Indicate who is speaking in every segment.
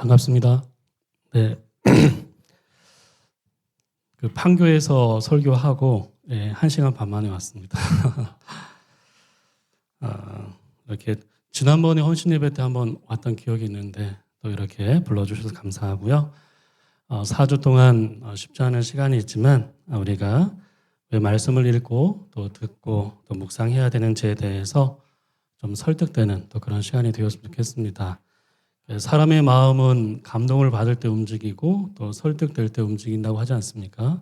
Speaker 1: 반갑습니다. 네, 그 판교에서 설교하고 1시간 반 만에 왔습니다. 이렇게 지난번에 헌신 예배 때 한번 왔던 기억이 있는데 또 이렇게 불러주셔서 감사하고요. 4주 동안 쉽지 않은 시간이 있지만 우리가 왜 말씀을 읽고 또 듣고 또 묵상해야 되는지에 대해서 좀 설득되는 또 그런 시간이 되었으면 좋겠습니다. 사람의 마음은 감동을 받을 때 움직이고 또 설득될 때 움직인다고 하지 않습니까?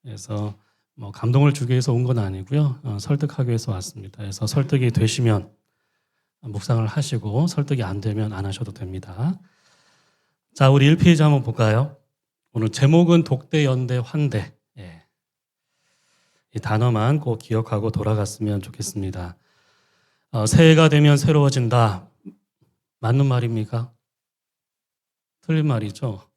Speaker 1: 그래서 뭐 감동을 주기 위해서 온 건 아니고요. 설득하기 위해서 왔습니다. 그래서 설득이 되시면 묵상을 하시고 설득이 안 되면 안 하셔도 됩니다. 자, 우리 1페이지 한번 볼까요? 오늘 제목은 독대, 연대, 환대. 이 단어만 꼭 기억하고 돌아갔으면 좋겠습니다. 새해가 되면 새로워진다. 맞는 말입니까? 틀린 말이죠.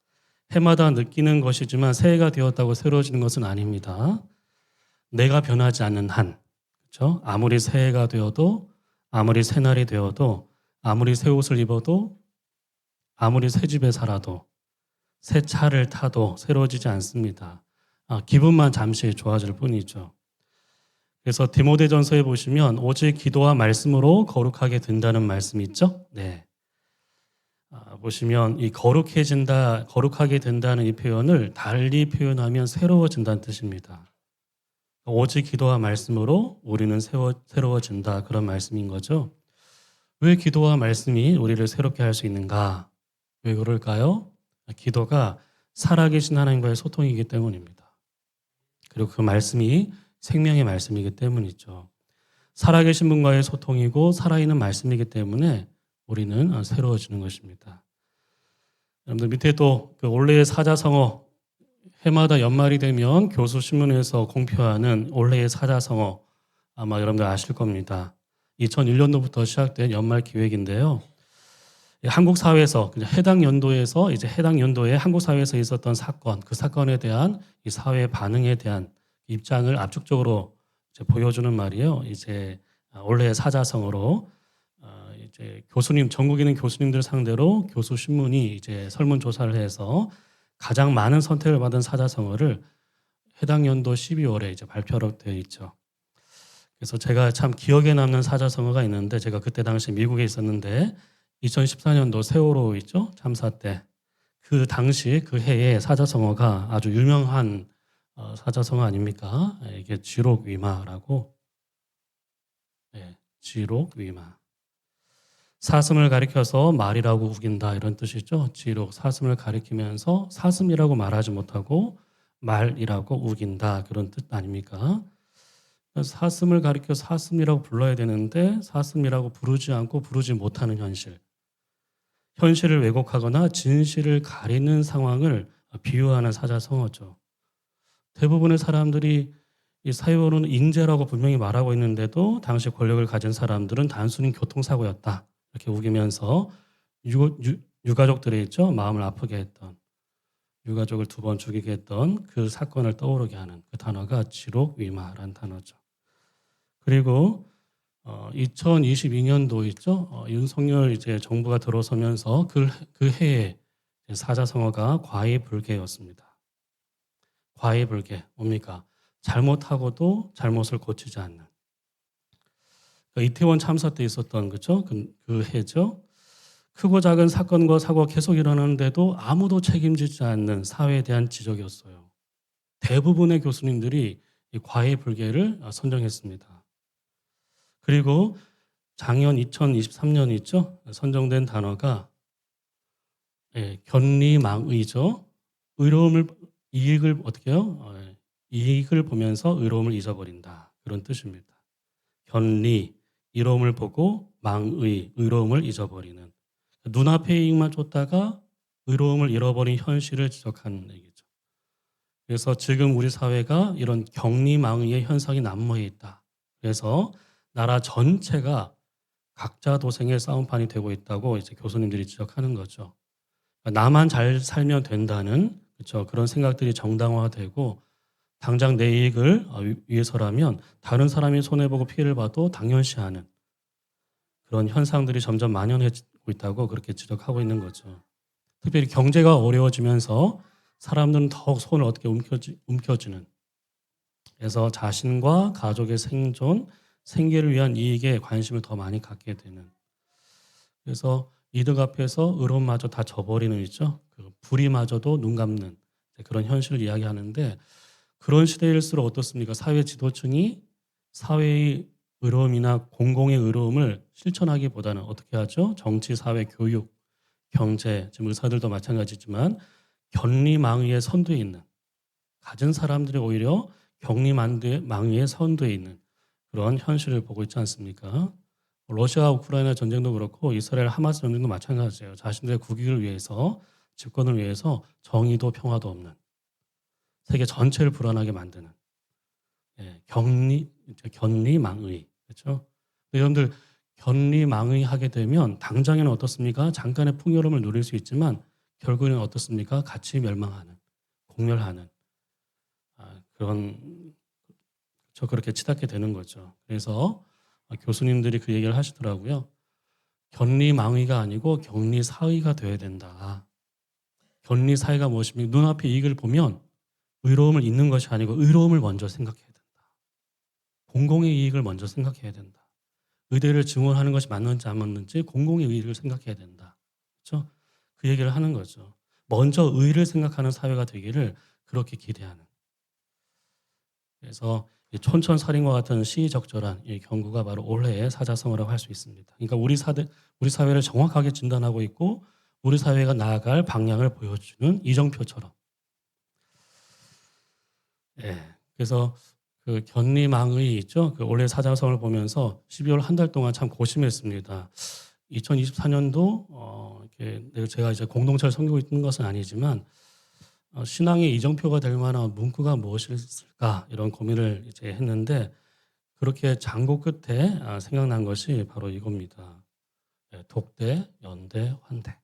Speaker 1: 해마다 느끼는 것이지만 새해가 되었다고 새로워지는 것은 아닙니다. 내가 변하지 않는 한, 그렇죠? 아무리 새해가 되어도, 아무리 새날이 되어도, 아무리 새 옷을 입어도, 아무리 새 집에 살아도, 새 차를 타도 새로워지지 않습니다. 기분만 잠시 좋아질 뿐이죠. 그래서 디모데전서에 보시면 오직 기도와 말씀으로 거룩하게 된다는 말씀이 있죠? 네. 보시면 이 거룩해진다, 거룩하게 된다는 이 표현을 달리 표현하면 새로워진다는 뜻입니다. 오직 기도와 말씀으로 우리는 새로워진다, 그런 말씀인 거죠. 왜 기도와 말씀이 우리를 새롭게 할 수 있는가? 왜 그럴까요? 기도가 살아계신 하나님과의 소통이기 때문입니다. 그리고 그 말씀이 생명의 말씀이기 때문이죠. 살아계신 분과의 소통이고 살아있는 말씀이기 때문에 우리는 새로워지는 것입니다. 여러분들 밑에 또 그 올해의 사자성어, 해마다 연말이 되면 교수신문에서 공표하는 올해의 사자성어, 아마 여러분들 아실 겁니다. 2001년도부터 시작된 연말 기획인데요. 한국 사회에서 해당 연도에서 이제 해당 연도에 한국 사회에서 있었던 사건, 그 사건에 대한 이 사회 반응에 대한 입장을 압축적으로 이제 보여주는 말이에요. 이제 올해의 사자성어로 이제 교수님, 전국에 있는 교수님들 상대로 교수 신문이 이제 설문조사를 해서 가장 많은 선택을 받은 사자성어를 해당 연도 12월에 이제 발표로 되어 있죠. 그래서 제가 참 기억에 남는 사자성어가 있는데, 제가 그때 당시 미국에 있었는데 2014년도 세월호 있죠? 참사 때 그 당시 그 해에 사자성어가 아주 유명한 사자성어 아닙니까? 이게 지록위마라고. 지록위마. 사슴을 가리켜서 말이라고 우긴다, 이런 뜻이죠. 지록, 사슴을 가리키면서 사슴이라고 말하지 못하고 말이라고 우긴다, 그런 뜻 아닙니까? 사슴을 가리켜 사슴이라고 불러야 되는데 사슴이라고 부르지 않고 부르지 못하는 현실. 현실을 왜곡하거나 진실을 가리는 상황을 비유하는 사자성어죠. 대부분의 사람들이 이 사회로는 인재라고 분명히 말하고 있는데도 당시 권력을 가진 사람들은 단순히 교통사고였다, 이렇게 우기면서 유가족들이 있죠. 마음을 아프게 했던, 유가족을 2번 죽이게 했던 그 사건을 떠오르게 하는 그 단어가 지록위마라는 단어죠. 그리고 2022년도 있죠. 윤석열 이제 정부가 들어서면서 그 해에 사자성어가 과의불개였습니다. 과의불개, 뭡니까? 잘못하고도 잘못을 고치지 않는. 이태원 참사 때 있었던, 그죠? 그 해죠. 크고 작은 사건과 사고가 계속 일어나는데도 아무도 책임지지 않는 사회에 대한 지적이었어요. 대부분의 교수님들이 이 과의불개를 선정했습니다. 그리고 작년 2023년 있죠? 선정된 단어가 견리망의죠. 이익을 어떻게 해요? 이익을 보면서 의로움을 잊어버린다, 그런 뜻입니다. 견리, 이로움을 보고 망의, 의로움을 잊어버리는. 눈앞의 이익만 쫓다가 의로움을 잃어버린 현실을 지적하는 얘기죠. 그래서 지금 우리 사회가 이런 경리망의의 현상이 난무해 있다. 그래서 나라 전체가 각자 도생의 싸움판이 되고 있다고 이제 교수님들이 지적하는 거죠. 나만 잘 살면 된다는, 그렇죠, 그런 생각들이 정당화되고 당장 내 이익을 위해서라면 다른 사람이 손해보고 피해를 봐도 당연시하는 그런 현상들이 점점 만연해지고 있다고 그렇게 지적하고 있는 거죠. 특별히 경제가 어려워지면서 사람들은 더욱 손을 어떻게 움켜쥐는, 그래서 자신과 가족의 생존, 생계를 위한 이익에 관심을 더 많이 갖게 되는, 그래서 이득 앞에서 의로움마저 다 져버리는 있죠. 그 불의마저도 눈 감는 그런 현실을 이야기하는데, 그런 시대일수록 어떻습니까? 사회 지도층이 사회의 의로움이나 공공의 의로움을 실천하기보다는 어떻게 하죠? 정치, 사회, 교육, 경제, 지금 의사들도 마찬가지지만 견리망의의 선두에 있는, 가진 사람들이 오히려 격리망의의 선두에 있는 그런 현실을 보고 있지 않습니까? 러시아 우크라이나 전쟁도 그렇고 이스라엘 하마스 전쟁도 마찬가지예요. 자신들의 국익을 위해서, 집권을 위해서 정의도 평화도 없는, 세계 전체를 불안하게 만드는, 견리망의, 그렇죠? 여러분들 견리망의 하게 되면 당장에는 어떻습니까? 잠깐의 풍요로움을 누릴 수 있지만 결국에는 어떻습니까? 같이 멸망하는, 공멸하는, 그런, 그렇게 치닫게 되는 거죠. 그래서 교수님들이 그 얘기를 하시더라고요. 견리망의가 아니고 격리사의가 되어야 된다. 견리사의가 무엇입니까? 눈앞에 이익을 보면 의로움을 잇는 것이 아니고 의로움을 먼저 생각해야 된다. 공공의 이익을 먼저 생각해야 된다. 의대를 증원하는 것이 맞는지 안 맞는지 공공의 이익을 생각해야 된다. 그렇죠? 그 얘기를 하는 거죠. 먼저 의를 생각하는 사회가 되기를 그렇게 기대하는. 그래서 촌천살인과 같은 시의적절한 이 경구가 바로 올해의 사자성어라고 할 수 있습니다. 그러니까 우리 사회를 정확하게 진단하고 있고 우리 사회가 나아갈 방향을 보여주는 이정표처럼. 그래서 그 견리망의 있죠. 그 올해 사자성어를 보면서 12월 한 달 동안 참 고심했습니다. 2024년도 제가 이제 공동체를 섬기고 있는 것은 아니지만 신앙의 이정표가 될 만한 문구가 무엇일까 이런 고민을 이제 했는데 그렇게 장고 끝에 생각난 것이 바로 이겁니다. 독대, 연대, 환대.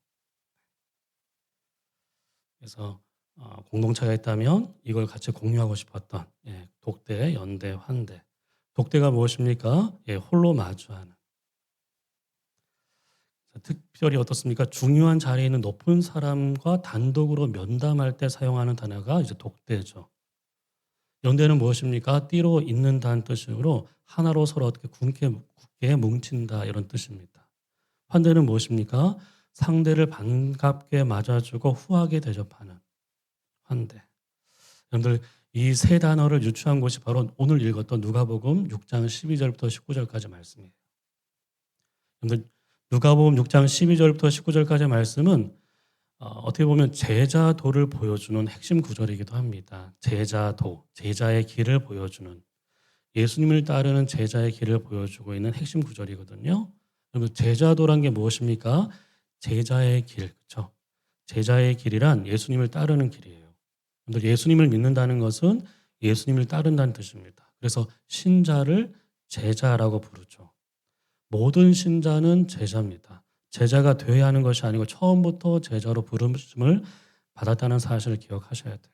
Speaker 1: 그래서 공동체가 있다면 이걸 같이 공유하고 싶었던 독대, 연대, 환대. 독대가 무엇입니까? 홀로 마주하는. 특별히 어떻습니까? 중요한 자리에 있는 높은 사람과 단독으로 면담할 때 사용하는 단어가 이제 독대죠. 연대는 무엇입니까? 띠로 잇는다는 뜻으로 하나로 서로 어떻게 굳게 뭉친다 이런 뜻입니다. 환대는 무엇입니까? 상대를 반갑게 맞아주고 후하게 대접하는 환대. 여러분들 이 세 단어를 유추한 것이 바로 오늘 읽었던 누가복음 6장 12절부터 19절까지 말씀이에요. 여러분들 누가복음 6장 12절부터 19절까지 말씀은 어떻게 보면 제자도를 보여주는 핵심 구절이기도 합니다. 제자도, 제자의 길을 보여주는, 예수님을 따르는 제자의 길을 보여주고 있는 핵심 구절이거든요. 그러면 제자도란 게 무엇입니까? 제자의 길, 그렇죠? 제자의 길이란 예수님을 따르는 길이에요. 예수님을 믿는다는 것은 예수님을 따른다는 뜻입니다. 그래서 신자를 제자라고 부르죠. 모든 신자는 제자입니다. 제자가 되어야 하는 것이 아니고 처음부터 제자로 부름을 받았다는 사실을 기억하셔야 돼요.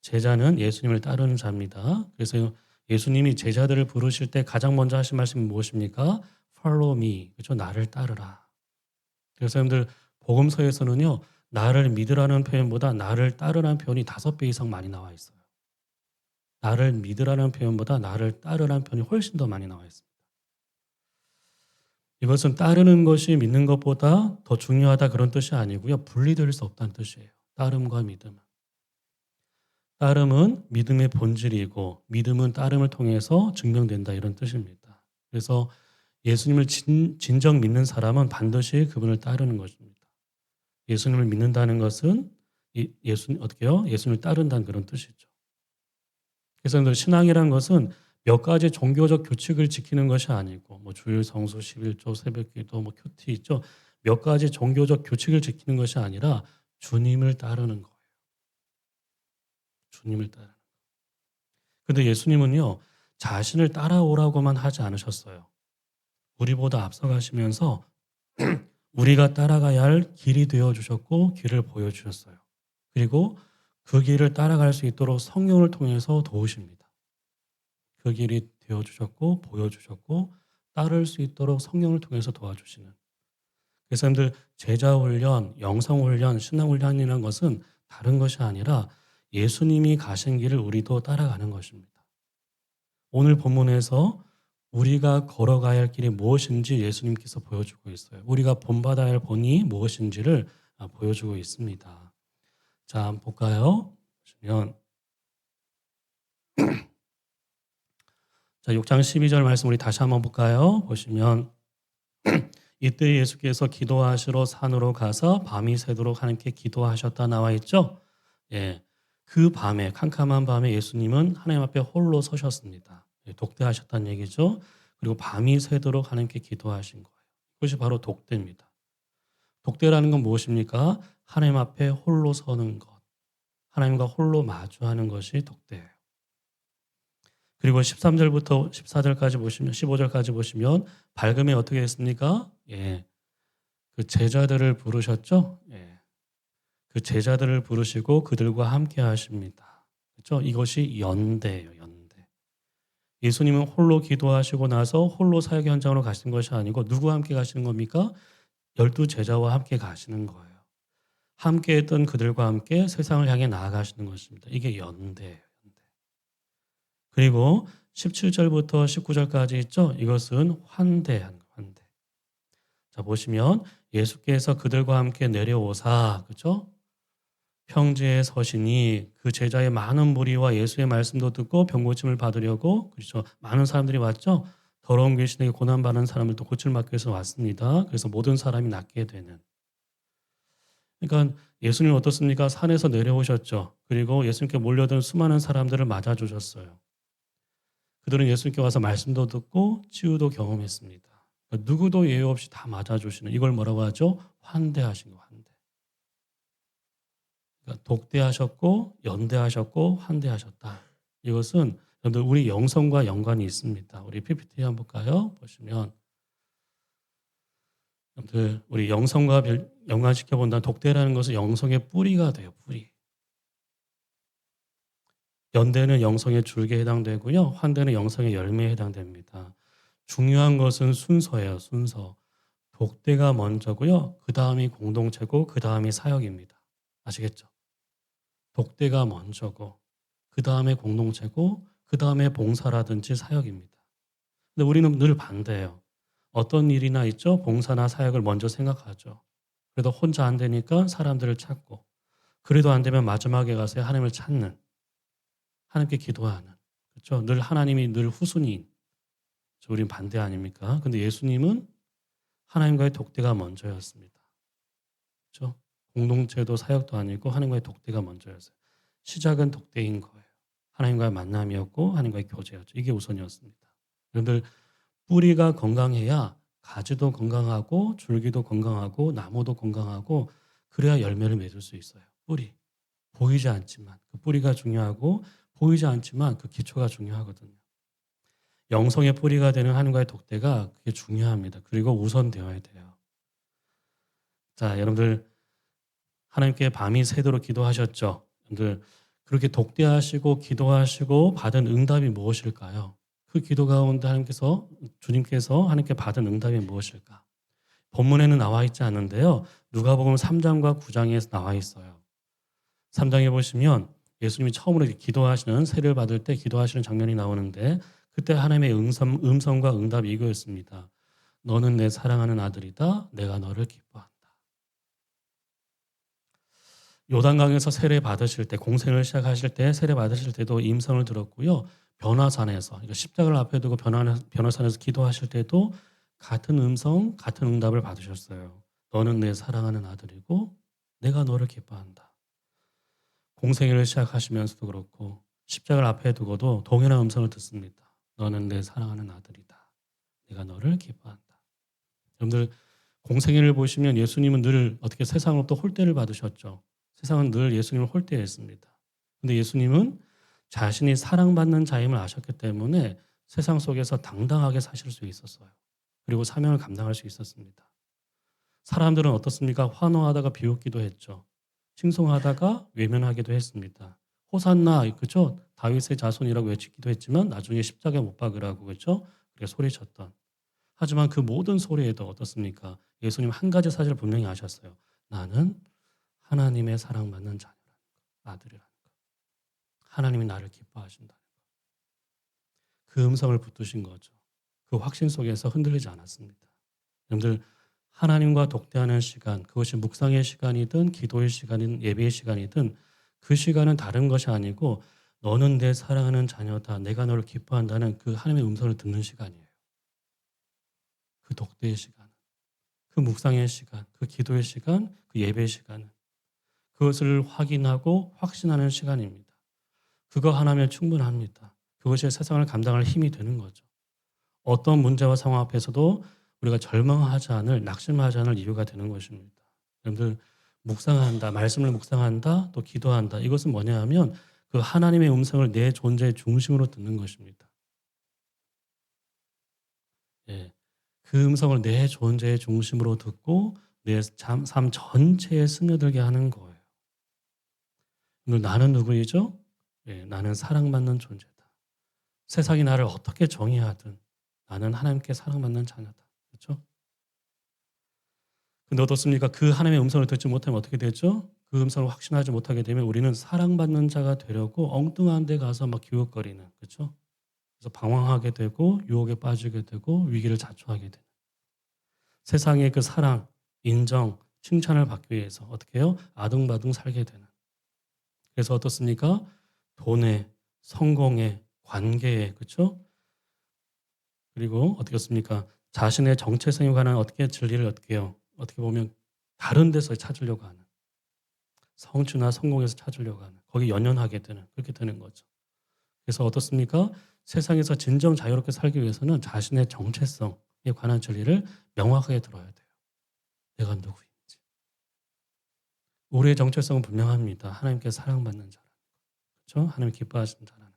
Speaker 1: 제자는 예수님을 따르는 자입니다. 그래서 예수님이 제자들을 부르실 때 가장 먼저 하신 말씀이 무엇입니까? Follow me. 그렇죠? 나를 따르라. 그래서 여러분들 복음서에서는요. 나를 믿으라는 표현보다 나를 따르라는 표현이 5배 이상 많이 나와 있어요. 나를 믿으라는 표현보다 나를 따르라는 표현이 훨씬 더 많이 나와 있습니다. 이것은 따르는 것이 믿는 것보다 더 중요하다 그런 뜻이 아니고요. 분리될 수 없다는 뜻이에요. 따름과 믿음은. 따름은 믿음의 본질이고 믿음은 따름을 통해서 증명된다 이런 뜻입니다. 그래서 예수님을 진정 믿는 사람은 반드시 그분을 따르는 것입니다. 예수님을 믿는다는 것은 예수님을 따른다는 그런 뜻이죠. 그래서 신앙이라는 것은 몇 가지 종교적 규칙을 지키는 것이 아니고 주일 성수 11조 새벽기도 큐티 있죠. 몇 가지 종교적 규칙을 지키는 것이 아니라 주님을 따르는 거예요. 주님을 따르는 거예요. 그런데 예수님은요. 자신을 따라오라고만 하지 않으셨어요. 우리보다 앞서가시면서 우리가 따라가야 할 길이 되어주셨고 길을 보여주셨어요. 그리고 그 길을 따라갈 수 있도록 성령을 통해서 도우십니다. 그 길이 되어주셨고 보여주셨고 따를 수 있도록 성령을 통해서 도와주시는 그래서 여러분들 제자 훈련, 영성 훈련, 신앙 훈련이라는 것은 다른 것이 아니라 예수님이 가신 길을 우리도 따라가는 것입니다. 오늘 본문에서 우리가 걸어가야 할 길이 무엇인지 예수님께서 보여주고 있어요. 우리가 본받아야 할 본이 무엇인지를 보여주고 있습니다. 자, 한번 볼까요? 보시면 자, 6장 12절 말씀 우리 다시 한번 볼까요? 보시면 이때 예수께서 기도하시러 산으로 가서 밤이 새도록 하나님께 기도하셨다 나와 있죠? 예. 그 밤에 캄캄한 밤에 예수님은 하나님 앞에 홀로 서셨습니다. 예, 독대하셨다는 얘기죠. 그리고 밤이 새도록 하나님께 기도하신 거예요. 그것이 바로 독대입니다. 독대라는 건 무엇입니까? 하나님 앞에 홀로 서는 것. 하나님과 홀로 마주하는 것이 독대예요. 그리고 13절부터 14절까지 보시면 15절까지 보시면 밝음에 어떻게 했습니까? 예. 그 제자들을 부르셨죠? 예. 그 제자들을 부르시고 그들과 함께 하십니다. 그렇죠? 이것이 연대예요, 연대. 예수님은 홀로 기도하시고 나서 홀로 사역 현장으로 가신 것이 아니고 누구와 함께 가시는 겁니까? 12 제자와 함께 가시는 거예요. 함께 했던 그들과 함께 세상을 향해 나아가시는 것입니다. 이게 연대예요. 연대. 그리고 17절부터 19절까지 있죠? 이것은 환대한 거예요. 환대. 자, 보시면 예수께서 그들과 함께 내려오사, 그렇죠? 평지에 서시니 그 제자의 많은 무리와 예수의 말씀도 듣고 병 고침을 받으려고, 그렇죠? 많은 사람들이 왔죠? 더러운 귀신에게 고난받는 사람을 또 고침을 받기 위해서 왔습니다. 그래서 모든 사람이 낫게 되는. 그러니까 예수님은 어떻습니까? 산에서 내려오셨죠. 그리고 예수님께 몰려든 수많은 사람들을 맞아주셨어요. 그들은 예수님께 와서 말씀도 듣고 치유도 경험했습니다. 그러니까 누구도 예외 없이 다 맞아주시는, 이걸 뭐라고 하죠? 환대하신 거, 환대. 그러니까 독대하셨고 연대하셨고 환대하셨다. 이것은 여러분들 우리 영성과 연관이 있습니다. 우리 PPT 한번 볼까요? 보시면 여러분들 우리 영성과 연관시켜 본다면 독대라는 것은 영성의 뿌리가 돼요. 뿌리. 연대는 영성의 줄기에 해당되고요. 환대는 영성의 열매에 해당됩니다. 중요한 것은 순서예요. 순서. 독대가 먼저고요. 그 다음이 공동체고 그 다음이 사역입니다. 아시겠죠? 독대가 먼저고 그 다음에 공동체고 그 다음에 봉사라든지 사역입니다. 근데 우리는 늘 반대예요. 어떤 일이나 있죠? 봉사나 사역을 먼저 생각하죠. 그래도 혼자 안 되니까 사람들을 찾고 그래도 안 되면 마지막에 가서 하나님을 찾는, 하나님께 기도하는, 그렇죠? 늘 하나님이 늘 후순위인, 우린 반대 아닙니까? 근데 예수님은 하나님과의 독대가 먼저였습니다. 그렇죠? 공동체도 사역도 아니고 하나님과의 독대가 먼저였어요. 시작은 독대인 거예요. 하나님과의 만남이었고 하나님과의 교제였죠. 이게 우선이었습니다. 여러분들 뿌리가 건강해야 가지도 건강하고 줄기도 건강하고 나무도 건강하고 그래야 열매를 맺을 수 있어요. 뿌리. 보이지 않지만 그 뿌리가 중요하고 보이지 않지만 그 기초가 중요하거든요. 영성의 뿌리가 되는 하나님과의 독대가 그게 중요합니다. 그리고 우선되어야 돼요. 자, 여러분들 하나님께 밤이 새도록 기도하셨죠. 여러분들 그렇게 독대하시고 기도하시고 받은 응답이 무엇일까요? 그 기도 가운데 주님께서 하나님께 받은 응답이 무엇일까? 본문에는 나와 있지 않은데요. 누가복음 3장과 9장에 나와 있어요. 3장에 보시면 예수님이 처음으로 기도하시는, 세례를 받을 때 기도하시는 장면이 나오는데 그때 하나님의 음성과 응답이 이거였습니다. 너는 내 사랑하는 아들이다. 내가 너를 기뻐한다. 요단강에서 세례 받으실 때, 공생을 시작하실 때 세례 받으실 때도 임성을 들었고요. 변화산에서, 그러니까 십자가를 앞에 두고 변화산에서 기도하실 때도 같은 음성, 같은 응답을 받으셨어요. 너는 내 사랑하는 아들이고 내가 너를 기뻐한다. 공생애를 시작하시면서도 그렇고 십자가를 앞에 두고도 동일한 음성을 듣습니다. 너는 내 사랑하는 아들이다. 내가 너를 기뻐한다. 여러분들 공생애를 보시면 예수님은 늘 어떻게 세상으로부터 홀대를 받으셨죠. 세상은 늘 예수님을 홀대했습니다. 근데 예수님은 자신이 사랑받는 자임을 아셨기 때문에 세상 속에서 당당하게 사실 수 있었어요. 그리고 사명을 감당할 수 있었습니다. 사람들은 어떻습니까? 환호하다가 비웃기도 했죠. 칭송하다가 외면하기도 했습니다. 호산나, 그렇죠? 다윗의 자손이라고 외치기도 했지만 나중에 십자가에 못 박으라고, 그렇죠? 그렇게 소리쳤던. 하지만 그 모든 소리에도 어떻습니까? 예수님 한 가지 사실을 분명히 아셨어요. 나는 하나님의 사랑받는 자녀라는 거, 아들이라는 거. 하나님이 나를 기뻐하신다는 거. 그 음성을 붙드신 거죠. 그 확신 속에서 흔들리지 않았습니다. 여러분들 하나님과 독대하는 시간, 그것이 묵상의 시간이든 기도의 시간이든 예배의 시간이든 그 시간은 다른 것이 아니고 너는 내 사랑하는 자녀다. 내가 너를 기뻐한다는 그 하나님의 음성을 듣는 시간이에요. 그 독대의 시간, 그 묵상의 시간, 그 기도의 시간, 그 예배의 시간은 그것을 확인하고 확신하는 시간입니다. 그거 하나면 충분합니다. 그것이 세상을 감당할 힘이 되는 거죠. 어떤 문제와 상황 앞에서도 우리가 절망하지 않을, 낙심하지 않을 이유가 되는 것입니다. 여러분들 묵상한다, 말씀을 묵상한다, 또 기도한다. 이것은 뭐냐 하면 그 하나님의 음성을 내 존재의 중심으로 듣는 것입니다. 예. 그 음성을 내 존재의 중심으로 듣고 내 삶 전체에 스며들게 하는 거예요. 오늘 나는 누구이죠? 예, 나는 사랑받는 존재다. 세상이 나를 어떻게 정의하든 나는 하나님께 사랑받는 자녀다. 그렇죠? 근데 어떻습니까? 그 하나님의 음성을 듣지 못하면 어떻게 되죠? 그 음성을 확신하지 못하게 되면 우리는 사랑받는 자가 되려고 엉뚱한 데 가서 막 기웃거리는, 그렇죠? 그래서 방황하게 되고 유혹에 빠지게 되고 위기를 자초하게 되는. 세상의 그 사랑, 인정, 칭찬을 받기 위해서 어떻게 해요? 아둥바둥 살게 되는. 그래서 어떻습니까? 돈에, 성공에, 관계에, 그렇죠? 그리고 어떻겠습니까? 자신의 정체성에 관한 어떻게 진리를 어떻게 해요? 어떻게 보면 다른 데서 찾으려고 하는. 성취나 성공에서 찾으려고 하는. 거기 연연하게 되는. 그렇게 되는 거죠. 그래서 어떻습니까? 세상에서 진정 자유롭게 살기 위해서는 자신의 정체성에 관한 진리를 명확하게 들어야 돼요. 내가 누구인지. 우리의 정체성은 분명합니다. 하나님께 사랑받는 자라는 거. 그렇죠? 하나님 기뻐하시는 자라는 거.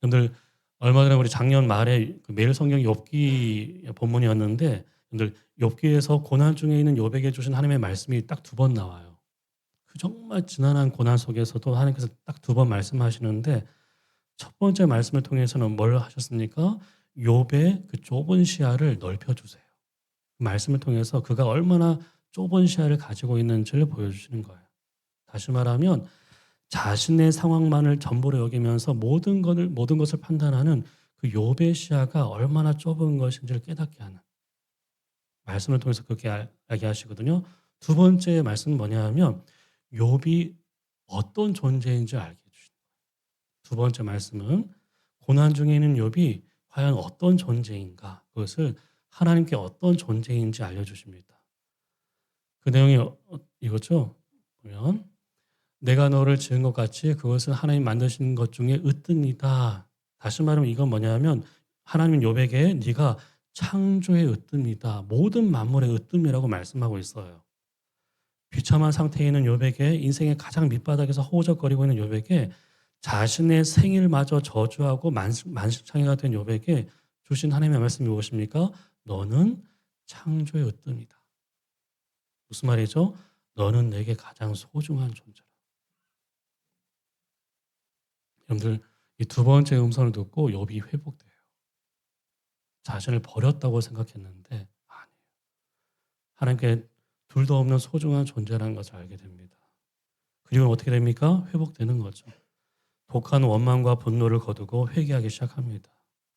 Speaker 1: 여러분들 얼마 전에 우리 작년 말에 그 매일 성경 욥기 본문이었는데 여러분들 욥기에서 고난 중에 있는 욥에게 주신 하나님의 말씀이 딱 두 번 나와요. 그 정말 지난한 고난 속에서도 하나님께서 딱 두 번 말씀하시는데 첫 번째 말씀을 통해서는 뭘 하셨습니까? 욥의 그 좁은 시야를 넓혀 주세요. 그 말씀을 통해서 그가 얼마나 좁은 시야를 가지고 있는지를 보여주시는 거예요. 다시 말하면 자신의 상황만을 전부로 여기면서 모든 것을 판단하는 그 욥의 시야가 얼마나 좁은 것인지를 깨닫게 하는 말씀을 통해서 그렇게 알게 하시거든요. 두 번째 말씀은 뭐냐 하면 욥이 어떤 존재인지 알게 해주시는 거예요. 두 번째 말씀은 고난 중에 있는 욥이 과연 어떤 존재인가 그것을 하나님께 어떤 존재인지 알려주십니다. 그 내용이 이거죠. 보면 내가 너를 지은 것 같이 그것은 하나님 만드신 것 중에 으뜸이다. 다시 말하면 이건 뭐냐면 하나님은 욥에게 네가 창조의 으뜸이다. 모든 만물의 으뜸이라고 말씀하고 있어요. 비참한 상태에 있는 욥에게 인생의 가장 밑바닥에서 허우적거리고 있는 욥에게 자신의 생일마저 저주하고 만신창이가 된 욥에게 주신 하나님의 말씀이 무엇입니까? 너는 창조의 으뜸이다. 무슨 말이죠? 너는 내게 가장 소중한 존재다. 여러분들 이 두 번째 음성을 듣고 욥이 회복돼요. 자신을 버렸다고 생각했는데 아니에요. 하나님께 둘도 없는 소중한 존재라는 것을 알게 됩니다. 그리고 어떻게 됩니까? 회복되는 거죠. 독한 원망과 분노를 거두고 회개하기 시작합니다.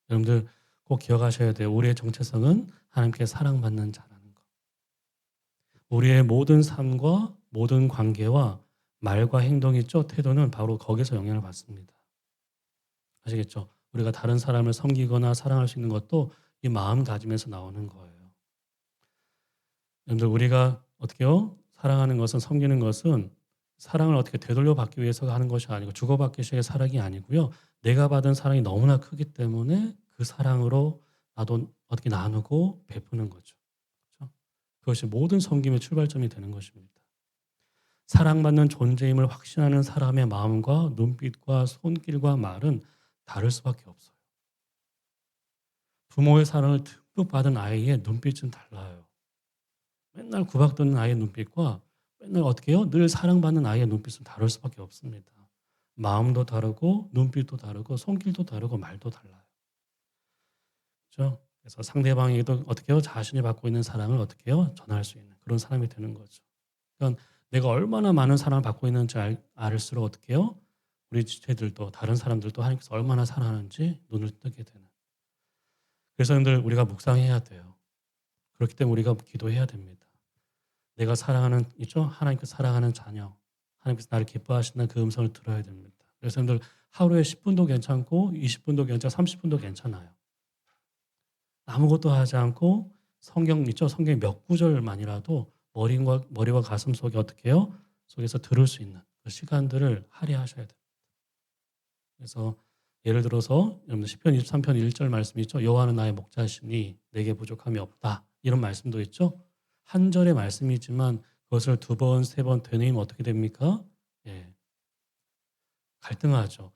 Speaker 1: 여러분들 꼭 기억하셔야 돼요. 우리의 정체성은 하나님께 사랑받는 자라는 것. 우리의 모든 삶과 모든 관계와 말과 행동이 있죠. 태도는 바로 거기서 영향을 받습니다. 아시겠죠? 우리가 다른 사람을 섬기거나 사랑할 수 있는 것도 이 마음다짐에서 나오는 거예요. 여러분들 우리가 어떻게요? 사랑하는 것은 섬기는 것은 사랑을 어떻게 되돌려 받기 위해서 하는 것이 아니고 주고받기 위해서의 사랑이 아니고요. 내가 받은 사랑이 너무나 크기 때문에 그 사랑으로 나도 어떻게 나누고 베푸는 거죠. 그렇죠? 그것이 모든 섬김의 출발점이 되는 것입니다. 사랑받는 존재임을 확신하는 사람의 마음과 눈빛과 손길과 말은 다를 수밖에 없어요. 부모의 사랑을 듬뿍 받은 아이의 눈빛은 달라요. 맨날 구박받는 아이의 눈빛과 맨날 어떻게 해요? 늘 사랑받는 아이의 눈빛은 다를 수밖에 없습니다. 마음도 다르고 눈빛도 다르고 손길도 다르고 말도 달라요. 그렇죠? 그래서 상대방에게도 어떻게 해요? 자신이 받고 있는 사랑을 어떻게 해요? 전할 수 있는 그런 사람이 되는 거죠. 그러니까 내가 얼마나 많은 사랑을 받고 있는지 알수록 어떻게 해요? 우리 지체들도 다른 사람들도 하나님께서 얼마나 사랑하는지 눈을 뜨게 되는. 그래서 여러분들 우리가 묵상해야 돼요. 그렇기 때문에 우리가 기도해야 됩니다. 내가 사랑하는 있죠? 하나님께서 사랑하는 자녀, 하나님께서 나를 기뻐하신다는 그 음성을 들어야 됩니다. 그래서 여러분들 하루에 10분도 괜찮고 20분도 괜찮고 30분도 괜찮아요. 아무것도 하지 않고 성경 있죠? 성경 몇 구절만이라도 머리와 가슴 속에 어떻게 해요? 속에서 들을 수 있는 그 시간들을 할애하셔야 돼요. 그래서 예를 들어서 여러분 시편 23편 1절 말씀이 있죠. 여호와는 나의 목자시니 내게 부족함이 없다. 이런 말씀도 있죠. 한 절의 말씀이지만 그것을 두 번, 세 번 되뇌이면 어떻게 됩니까? 예, 갈등하죠.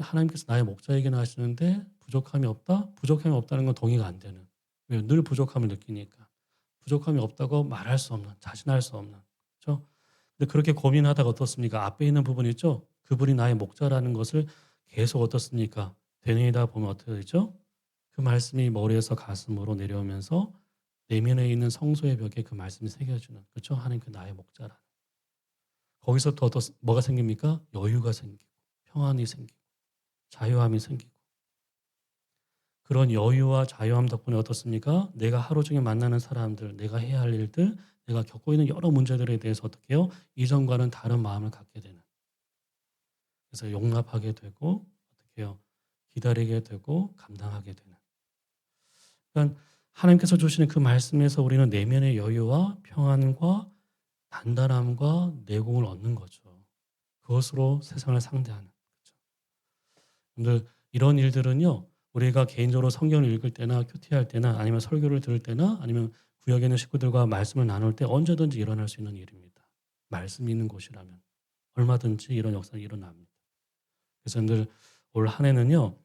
Speaker 1: 하나님께서 나의 목자이긴 하시는데 부족함이 없다? 부족함이 없다는 건 동의가 안 되는. 왜요? 늘 부족함을 느끼니까. 부족함이 없다고 말할 수 없는, 자신할 수 없는. 그렇죠? 근데 그렇게 고민하다가 어떻습니까? 앞에 있는 부분 있죠? 그분이 나의 목자라는 것을 계속 어떻습니까? 되뇌이다 보면 어떻게 되죠? 그 말씀이 머리에서 가슴으로 내려오면서 내면에 있는 성소의 벽에 그 말씀이 새겨지는. 그렇죠? 하나님 그 나의 목자라는. 거기서부터 뭐가 생깁니까? 여유가 생기고 평안이 생기고 자유함이 생기고 그런 여유와 자유함 덕분에 어떻습니까? 내가 하루 종일 만나는 사람들, 내가 해야 할 일들, 내가 겪고 있는 여러 문제들에 대해서 어떻게 해요? 이전과는 다른 마음을 갖게 되는. 그래서 용납하게 되고 어떻게 해요? 기다리게 되고 감당하게 되는. 그러니까 하나님께서 주시는 그 말씀에서 우리는 내면의 여유와 평안과 단단함과 내공을 얻는 거죠. 그것으로 세상을 상대하는. 그렇죠? 여러분들 이런 일들은요. 우리가 개인적으로 성경을 읽을 때나 큐티할 때나 아니면 설교를 들을 때나 아니면 구역에 있는 식구들과 말씀을 나눌 때 언제든지 일어날 수 있는 일입니다. 말씀이 있는 곳이라면 얼마든지 이런 역사가 일어납니다. 그래서 여러분들 올 한 해는요.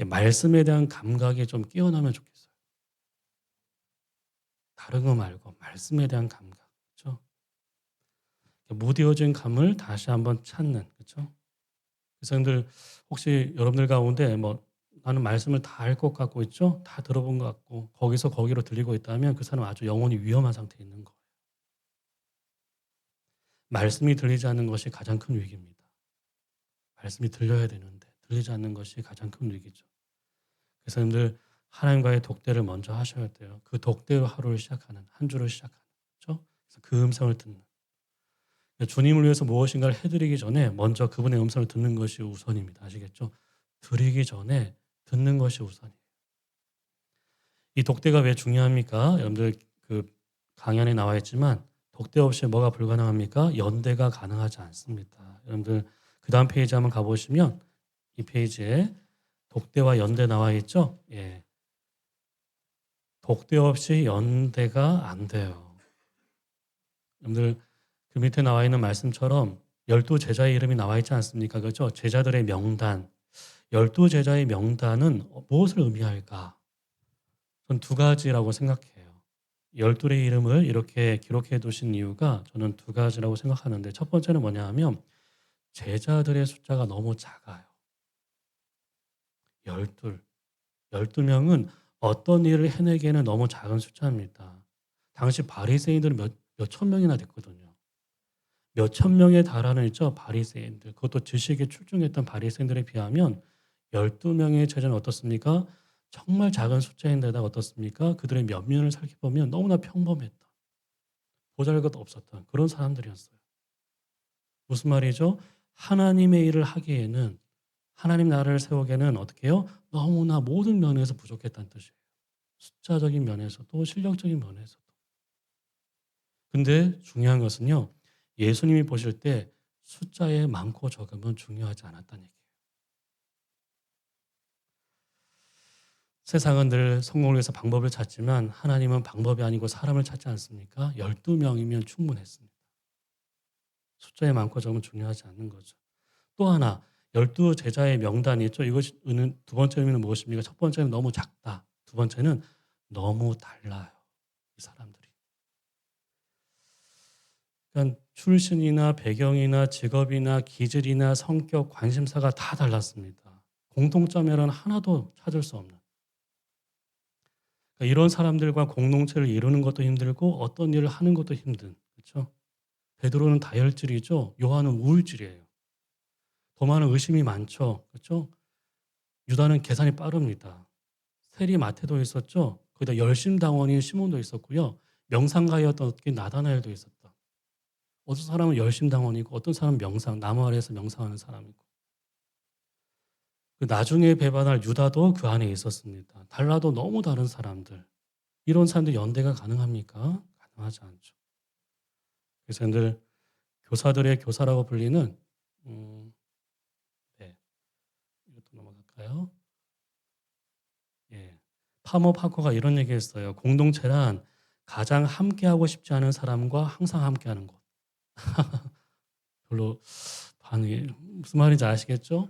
Speaker 1: 말씀에 대한 감각이 좀 깨어나면 좋겠어요. 다른 거 말고 말씀에 대한 감각. 그렇죠? 무뎌진 감을 다시 한번 찾는. 그렇죠? 그래서 여러분들 혹시 여러분들 가운데 뭐 나는 말씀을 다 알 것 같고 있죠? 다 들어본 것 같고 거기서 거기로 들리고 있다면 그 사람 아주 영혼이 위험한 상태에 있는 거예요. 말씀이 들리지 않는 것이 가장 큰 위기입니다. 말씀이 들려야 되는데 들리지 않는 것이 가장 큰 위기죠. 그래서 여러분들 하나님과의 독대를 먼저 하셔야 돼요. 그 독대로 하루를 시작하는 한 주를 시작하는 그렇죠? 그래서 그 음성을 듣는 주님을 위해서 무엇인가를 해드리기 전에 먼저 그분의 음성을 듣는 것이 우선입니다. 아시겠죠? 드리기 전에 듣는 것이 우선이에요. 이 독대가 왜 중요합니까? 여러분들 그 강연에 나와 있지만 독대 없이 뭐가 불가능합니까? 연대가 가능하지 않습니다. 여러분들 그 다음 페이지 한번 가보시면 이 페이지에 독대와 연대 나와 있죠? 예. 독대 없이 연대가 안 돼요. 여러분들 그 밑에 나와 있는 말씀처럼 12제자의 이름이 나와 있지 않습니까? 그렇죠? 제자들의 명단. 12제자의 명단은 무엇을 의미할까? 전 두 가지라고 생각해요. 12의 이름을 이렇게 기록해 두신 이유가 저는 두 가지라고 생각하는데 첫 번째는 뭐냐 하면 제자들의 숫자가 너무 작아요. 12. 12명은 어떤 일을 해내기에는 너무 작은 숫자입니다. 당시 바리새인들은 몇천 명이나 됐거든요. 몇천 명에 달하는 있죠 바리새인들. 그것도 지식에 출중했던 바리새인들에 비하면 12명의 제자는 어떻습니까? 정말 작은 숫자인데다가 어떻습니까? 그들의 면면을 살펴보면 너무나 평범했던 보잘것 없었던 그런 사람들이었어요. 무슨 말이죠? 하나님의 일을 하기에는 하나님 나라를 세우기에는 어떻게 해요? 너무나 모든 면에서 부족했다는 뜻이에요. 숫자적인 면에서도 실력적인 면에서도. 근데 중요한 것은요. 예수님이 보실 때 숫자의 많고 적음은 중요하지 않았다는 얘기예요. 세상은 늘 성공을 위해서 방법을 찾지만 하나님은 방법이 아니고 사람을 찾지 않습니까? 12명이면 충분했습니다. 숫자의 많고 적음은 중요하지 않는 거죠. 또 하나 12제자의 명단이 있죠. 이것은 두 번째 의미는 무엇입니까? 첫 번째는 너무 작다. 두 번째는 너무 달라요. 이 사람들이. 그러니까 출신이나 배경이나 직업이나 기질이나 성격, 관심사가 다 달랐습니다. 공통점에는 하나도 찾을 수 없는. 그러니까 이런 사람들과 공동체를 이루는 것도 힘들고 어떤 일을 하는 것도 힘든. 그렇죠? 베드로는 다혈질이죠. 요한은 우울질이에요. 도마는 의심이 많죠. 그렇죠? 유다는 계산이 빠릅니다. 세리 마태도 있었죠. 거기다 열심당원인 시몬도 있었고요. 명상가였던 나다나엘도 있었다. 어떤 사람은 열심당원이고 어떤 사람은 나무 아래에서 명상하는 사람이고. 그 나중에 배반할 유다도 그 안에 있었습니다. 달라도 너무 다른 사람들. 이런 사람들 연대가 가능합니까? 가능하지 않죠. 그래서 늘 교사들의 교사라고 불리는 네. 이것도 넘어갈까요? 예. 파머 파커가 이런 얘기했어요. 공동체란 가장 함께하고 싶지 않은 사람과 항상 함께하는 것. 별로 반응이 무슨 말인지 아시겠죠?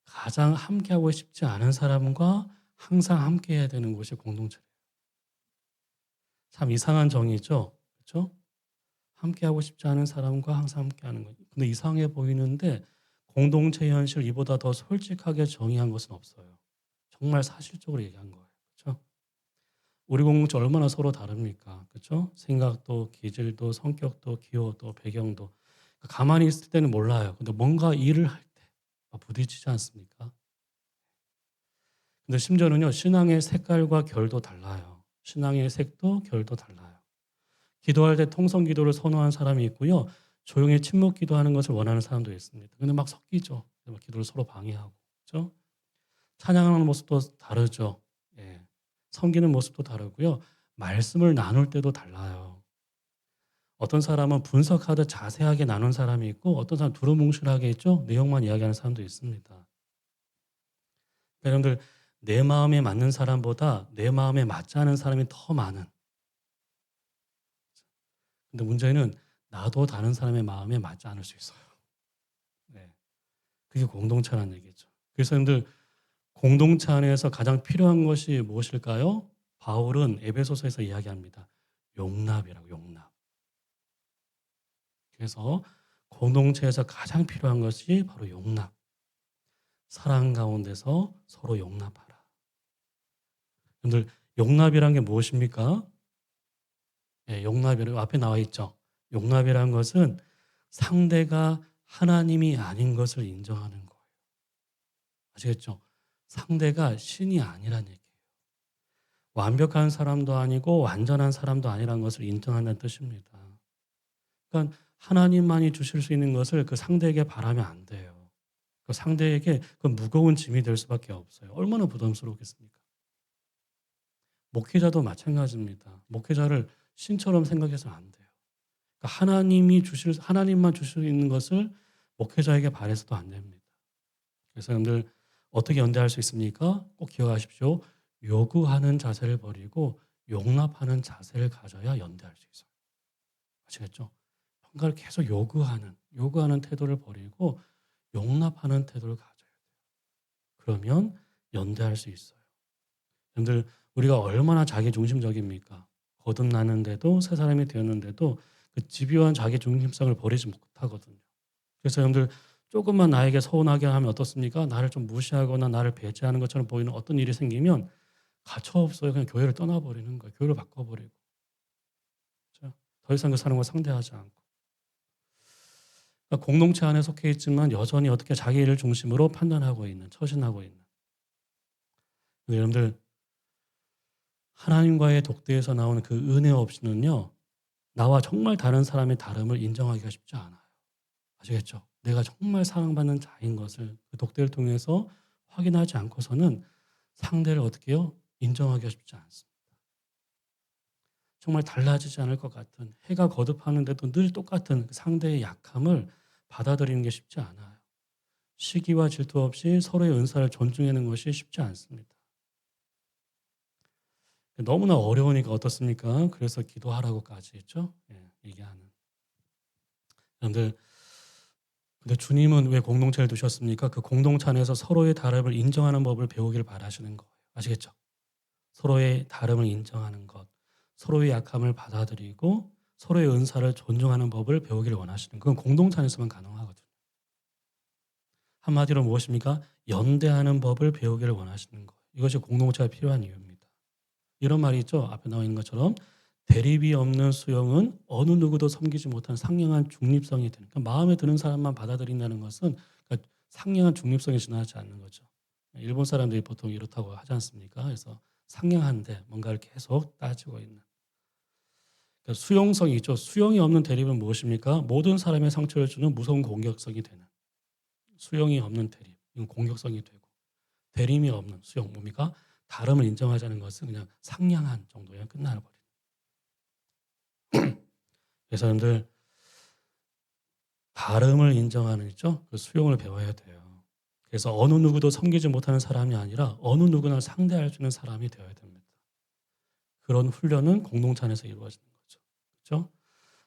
Speaker 1: 가장 함께하고 싶지 않은 사람과 항상 함께해야 되는 곳이 공동체예요. 참 이상한 정의죠. 그렇죠? 함께하고 싶지 않은 사람과 항상 함께하는 것. 근데 이상해 보이는데 공동체 현실 이보다 더 솔직하게 정의한 것은 없어요. 정말 사실적으로 얘기한 거예요. 그렇죠? 우리 공동체 얼마나 서로 다릅니까? 그렇죠? 생각도, 기질도, 성격도, 기호도, 배경도. 가만히 있을 때는 몰라요. 근데 뭔가 일을 할 때 부딪히지 않습니까? 근데 심지어는요, 신앙의 색깔과 결도 달라요. 신앙의 색도 결도 달라요. 기도할 때 통성 기도를 선호하는 사람이 있고요. 조용히 침묵 기도하는 것을 원하는 사람도 있습니다. 근데 막 섞이죠. 막 기도를 서로 방해하고. 그렇죠? 찬양하는 모습도 다르죠. 예. 섬기는 모습도 다르고요. 말씀을 나눌 때도 달라요. 어떤 사람은 분석하듯 자세하게 나눈 사람이 있고 어떤 사람은 두루뭉실하게 있죠. 내용만 이야기하는 사람도 있습니다. 여러분들 내 마음에 맞는 사람보다 내 마음에 맞지 않은 사람이 더 많은. 근데 문제는 나도 다른 사람의 마음에 맞지 않을 수 있어요. 네. 그게 공동체라는 얘기죠. 그래서 여러분들 공동체 안에서 가장 필요한 것이 무엇일까요? 바울은 에베소서에서 이야기합니다. 용납이라고 용납. 그래서 공동체에서 가장 필요한 것이 바로 용납. 사랑 가운데서 서로 용납하라. 여러분들 용납이란 게 무엇입니까? 예, 용납이라고 앞에 나와 있죠. 용납이란 것은 상대가 하나님이 아닌 것을 인정하는 거예요. 아시겠죠? 상대가 신이 아니란 얘기예요. 완벽한 사람도 아니고 완전한 사람도 아니라는 것을 인정한다는 뜻입니다. 그러니까 하나님만이 주실 수 있는 것을 그 상대에게 바라면 안 돼요. 그 상대에게 그 무거운 짐이 될 수밖에 없어요. 얼마나 부담스럽겠습니까? 목회자도 마찬가지입니다. 목회자를 신처럼 생각해서는 안 돼요. 그러니까 하나님만 주실 수 있는 것을 목회자에게 바라서도 안 됩니다. 그래서 여러분들 어떻게 연대할 수 있습니까? 꼭 기억하십시오. 요구하는 자세를 버리고 용납하는 자세를 가져야 연대할 수 있어요. 아시겠죠? 뭔가를 계속 요구하는 태도를 버리고 용납하는 태도를 가져야 돼요. 그러면 연대할 수 있어요. 여러분들 우리가 얼마나 자기중심적입니까? 거듭나는데도 새 사람이 되었는데도 그 집요한 자기중심성을 버리지 못하거든요. 그래서 여러분들 조금만 나에게 서운하게 하면 어떻습니까? 나를 좀 무시하거나 나를 배제하는 것처럼 보이는 어떤 일이 생기면 가차없어요. 그냥 교회를 떠나버리는 거예요. 교회를 바꿔버리고. 그렇죠? 더 이상 그 사람과 상대하지 않고. 그러니까 공동체 안에 속해 있지만 여전히 어떻게 자기 일을 중심으로 판단하고 있는, 처신하고 있는. 여러분들 하나님과의 독대에서 나오는 그 은혜 없이는요. 나와 정말 다른 사람의 다름을 인정하기가 쉽지 않아요. 아시겠죠? 내가 정말 사랑받는 자인 것을 그 독대를 통해서 확인하지 않고서는 상대를 어떻게 해요? 인정하기가 쉽지 않습니다. 정말 달라지지 않을 것 같은 해가 거듭하는데도 늘 똑같은 상대의 약함을 받아들이는 게 쉽지 않아요. 시기와 질투 없이 서로의 은사를 존중하는 것이 쉽지 않습니다. 너무나 어려우니까 어떻습니까? 그래서 기도하라고까지 했죠. 예, 얘기하는. 여러분들, 근데 주님은 왜 공동체를 두셨습니까? 그 공동체 안에서 서로의 다름을 인정하는 법을 배우길 바라시는 거예요. 아시겠죠? 서로의 다름을 인정하는 것, 서로의 약함을 받아들이고 서로의 은사를 존중하는 법을 배우기를 원하시는 그건 공동체 안에서만 가능하거든요. 한마디로 무엇입니까? 연대하는 법을 배우기를 원하시는 거예요. 이것이 공동체가 필요한 이유입니다. 이런 말이 있죠. 앞에 나와 있는 것처럼 대립이 없는 수용은 어느 누구도 섬기지 못한 상냥한 중립성이 되는, 그러니까 마음에 드는 사람만 받아들인다는 것은 그러니까 상냥한 중립성이 지나지 않는 거죠. 일본 사람들이 보통 이렇다고 하지 않습니까? 그래서 상냥한데 뭔가를 계속 따지고 있는. 그러니까 수용성이 있죠. 수용이 없는 대립은 무엇입니까? 모든 사람의 상처를 주는 무서운 공격성이 되는. 수용이 없는 대립, 이건 공격성이 되고, 대립이 없는 수용 뭡니까? 다름을 인정하자는 것은 그냥 상냥한 정도에 끝나버리는. 그래서 여러분들 다름을 인정하는 있죠? 그 수용을 배워야 돼요. 그래서 어느 누구도 섬기지 못하는 사람이 아니라 어느 누구나 상대할 수 있는 사람이 되어야 됩니다. 그런 훈련은 공동체 안에서 이루어지는 거죠. 그렇죠?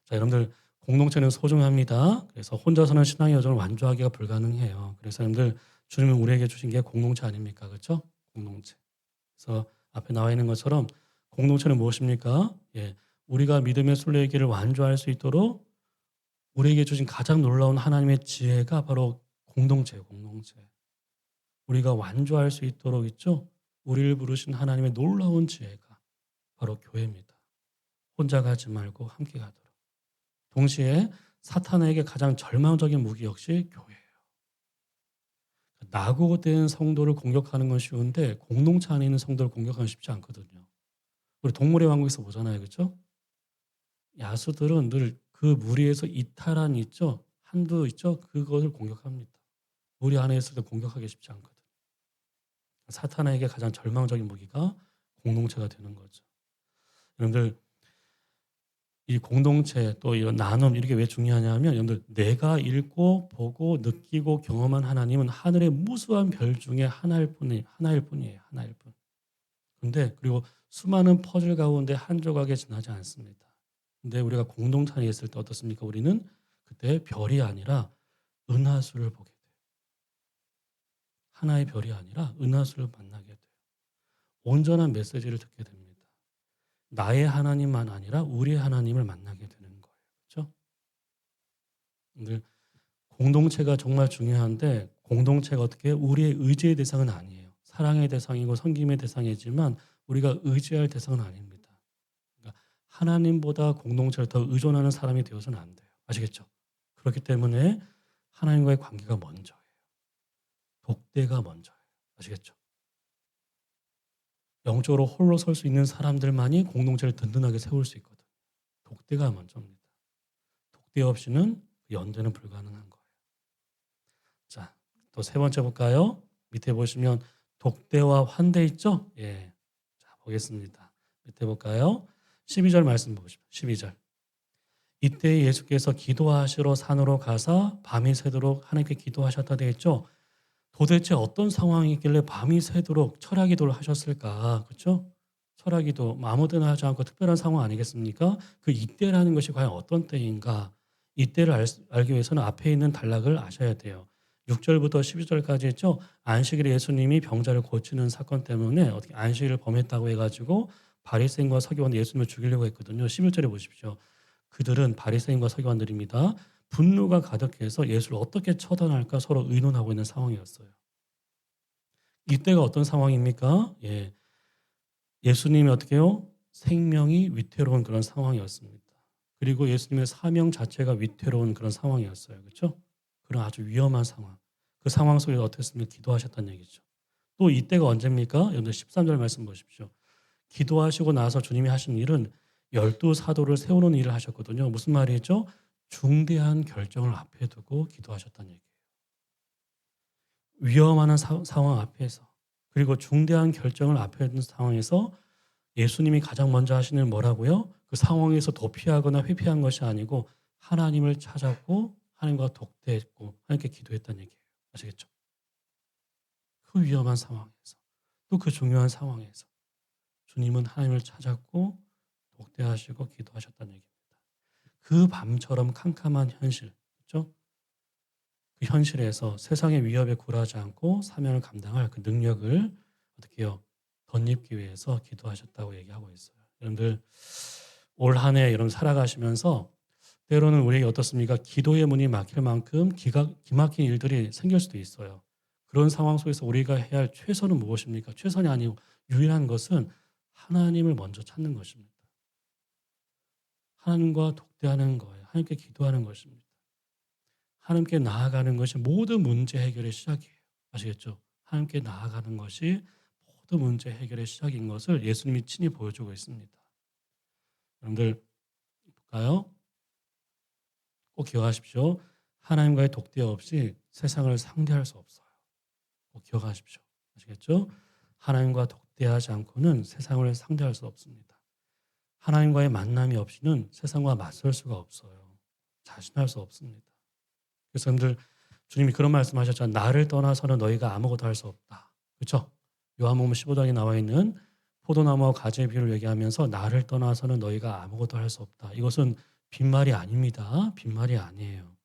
Speaker 1: 자, 여러분들 공동체는 소중합니다. 그래서 혼자서는 신앙의 여정을 완주하기가 불가능해요. 그래서 여러분들 주님은 우리에게 주신 게 공동체 아닙니까? 그렇죠? 공동체. 그래서 앞에 나와 있는 것처럼 공동체는 무엇입니까? 예, 우리가 믿음의 순례길을 완주할 수 있도록 우리에게 주신 가장 놀라운 하나님의 지혜가 바로 공동체예요. 공동체. 우리가 완주할 수 있도록 있죠? 우리를 부르신 하나님의 놀라운 지혜가 바로 교회입니다. 혼자 가지 말고 함께 가도록. 동시에 사탄에게 가장 절망적인 무기 역시 교회예요. 낙오된 성도를 공격하는 건 쉬운데 공동체 안에 있는 성도를 공격하는 쉽지 않거든요. 우리 동물의 왕국에서 보잖아요. 그렇죠? 야수들은 늘 그 무리에서 이탈한 있죠? 한두 있죠? 그것을 공격합니다. 무리 안에 있을 때 공격하기 쉽지 않거든요. 사탄에게 가장 절망적인 무기가 공동체가 되는 거죠. 여러분들 이 공동체 또 이런 나눔 이렇게 왜 중요하냐면 여러분들 내가 읽고 보고 느끼고 경험한 하나님은 하늘의 무수한 별 중에 하나일 뿐이에요. 하나일 뿐. 근데 그리고 수많은 퍼즐 가운데 한 조각에 지나지 않습니다. 근데 우리가 공동체 안에 있을 때 어떻습니까? 우리는 그때 별이 아니라 은하수를 보게 돼요. 하나의 별이 아니라 은하수를 만나게 돼요. 온전한 메시지를 듣게 됩니다. 나의 하나님만 아니라 우리의 하나님을 만나게 되는 거예요. 그렇죠? 근데 공동체가 정말 중요한데 공동체가 어떻게 우리의 의지의 대상은 아니에요. 사랑의 대상이고 섬김의 대상이지만 우리가 의지할 대상은 아닙니다. 그러니까 하나님보다 공동체를 더 의존하는 사람이 되어서는 안 돼요. 아시겠죠? 그렇기 때문에 하나님과의 관계가 먼저예요. 독대가 먼저예요. 아시겠죠? 영적으로 홀로 설 수 있는 사람들만이 공동체를 든든하게 세울 수 있거든. 독대가 먼저입니다. 독대 없이는 연대는 불가능한 거예요. 자, 또 세 번째 볼까요? 밑에 보시면 독대와 환대 있죠? 예. 자, 보겠습니다. 밑에 볼까요? 12절 말씀 보십시오. 12절. 이때 예수께서 기도하시러 산으로 가사 밤이 새도록 하나님께 기도하셨다 되어 있죠? 도대체 어떤 상황이 있길래 밤이 새도록 철야 기도를 하셨을까? 그렇죠? 철야 기도 아무 때나 하지 않고 특별한 상황 아니겠습니까? 그 이때라는 것이 과연 어떤 때인가? 이때를 알기 위해서는 앞에 있는 단락을 아셔야 돼요. 6절부터 12절까지 했죠. 안식일에 예수님이 병자를 고치는 사건 때문에 어떻게 안식일을 범했다고 해가지고 바리새인과 서기관 예수님을 죽이려고 했거든요. 11절에 보십시오. 그들은 바리새인과 서기관들입니다. 분노가 가득해서 예수를 어떻게 처단할까 서로 의논하고 있는 상황이었어요. 이때가 어떤 상황입니까? 예, 예수님이 어떻게 해요? 생명이 위태로운 그런 상황이었습니다. 그리고 예수님의 사명 자체가 위태로운 그런 상황이었어요. 그렇죠? 그런 아주 위험한 상황. 그 상황 속에서 어떻습니까? 기도하셨다는 얘기죠. 또 이때가 언제입니까? 여러분들 13절 말씀 보십시오. 기도하시고 나서 주님이 하신 일은 12사도를 세우는 일을 하셨거든요. 무슨 말이죠? 중대한 결정을 앞에 두고 기도하셨다는 얘기예요. 위험한 상황 앞에서 그리고 중대한 결정을 앞에 둔 상황에서 예수님이 가장 먼저 하시는 일은 뭐라고요? 그 상황에서 도피하거나 회피한 것이 아니고 하나님을 찾았고 하나님과 독대했고 하나님께 기도했다는 얘기예요. 아시겠죠? 그 위험한 상황에서 또 그 중요한 상황에서 주님은 하나님을 찾았고 독대하시고 기도하셨다는 얘기입니다. 그 밤처럼 캄캄한 현실, 그렇죠? 그 현실에서 세상의 위협에 굴하지 않고 사명을 감당할 그 능력을 어떻게 해요? 덧입기 위해서 기도하셨다고 얘기하고 있어요. 여러분들 올 한 해 여러분 살아가시면서 때로는 우리에게 어떻습니까? 기도의 문이 막힐 만큼 기막힌 일들이 생길 수도 있어요. 그런 상황 속에서 우리가 해야 할 최선은 무엇입니까? 최선이 아니고 유일한 것은 하나님을 먼저 찾는 것입니다. 하나님과 독대하는 거예요. 하나님께 기도하는 것입니다. 하나님께 나아가는 것이 모든 문제 해결의 시작이에요. 아시겠죠? 하나님께 나아가는 것이 모든 문제 해결의 시작인 것을 예수님이 친히 보여주고 있습니다. 여러분들 볼까요? 꼭 기억하십시오. 하나님과의 독대 없이 세상을 상대할 수 없어요. 꼭 기억하십시오. 아시겠죠? 하나님과 독대하지 않고는 세상을 상대할 수 없습니다. 하나님과의 만남이 없이는 세상과 맞설 수가 없어요. 자신할 수 없습니다. 그래서 여러분들 주님이 그런 말씀하셨잖아요. 나를 떠나서는 너희가 아무것도 할 수 없다. 그렇죠? 요한복음 15장에 나와 있는 포도나무와 가지의 비유를 얘기하면서 나를 떠나서는 너희가 아무것도 할 수 없다. 이것은 빈말이 아닙니다. 빈말이 아니에요.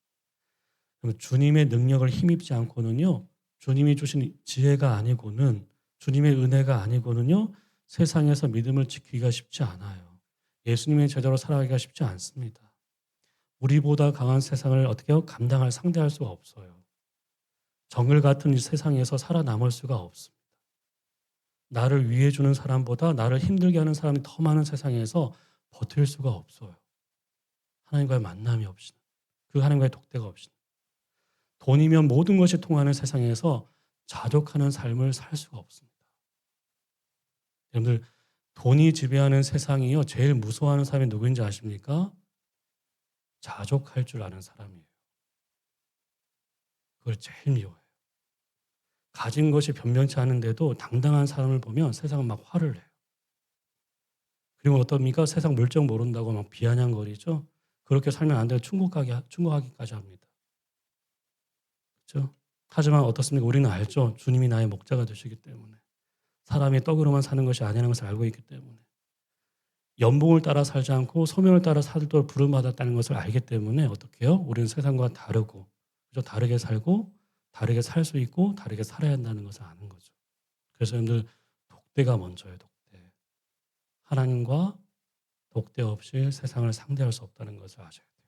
Speaker 1: 그럼 주님의 능력을 힘입지 않고는요. 주님이 주신 지혜가 아니고는 주님의 은혜가 아니고는요. 세상에서 믿음을 지키기가 쉽지 않아요. 예수님의 제자로 살아가기가 쉽지 않습니다. 우리보다 강한 세상을 어떻게 감당할 상대할 수가 없어요. 정글 같은 이 세상에서 살아남을 수가 없습니다. 나를 위해 주는 사람보다 나를 힘들게 하는 사람이 더 많은 세상에서 버틸 수가 없어요. 하나님과의 만남이 없이는. 그 하나님과의 독대가 없이는. 돈이면 모든 것이 통하는 세상에서 자족하는 삶을 살 수가 없습니다. 여러분들 돈이 지배하는 세상이요. 제일 무서워하는 사람이 누구인지 아십니까? 자족할 줄 아는 사람이에요. 그걸 제일 미워해요. 가진 것이 변변치 않은데도 당당한 사람을 보면 세상은 막 화를 내요. 그리고 어떻습니까? 세상 물정 모른다고 막 비아냥거리죠. 그렇게 살면 안 돼요. 충고하기까지 합니다. 그렇죠? 하지만 어떻습니까? 우리는 알죠. 주님이 나의 목자가 되시기 때문에. 사람이 떡으로만 사는 것이 아니라는 것을 알고 있기 때문에. 연봉을 따라 살지 않고 소명을 따라 살도록 부름받았다는 것을 알기 때문에 어떻게 해요? 우리는 세상과 다르고 그렇죠? 다르게 살고 다르게 살 수 있고 다르게 살아야 한다는 것을 아는 거죠. 그래서 여러분들 독대가 먼저예요. 독대. 하나님과 독대 없이 세상을 상대할 수 없다는 것을 아셔야 돼요.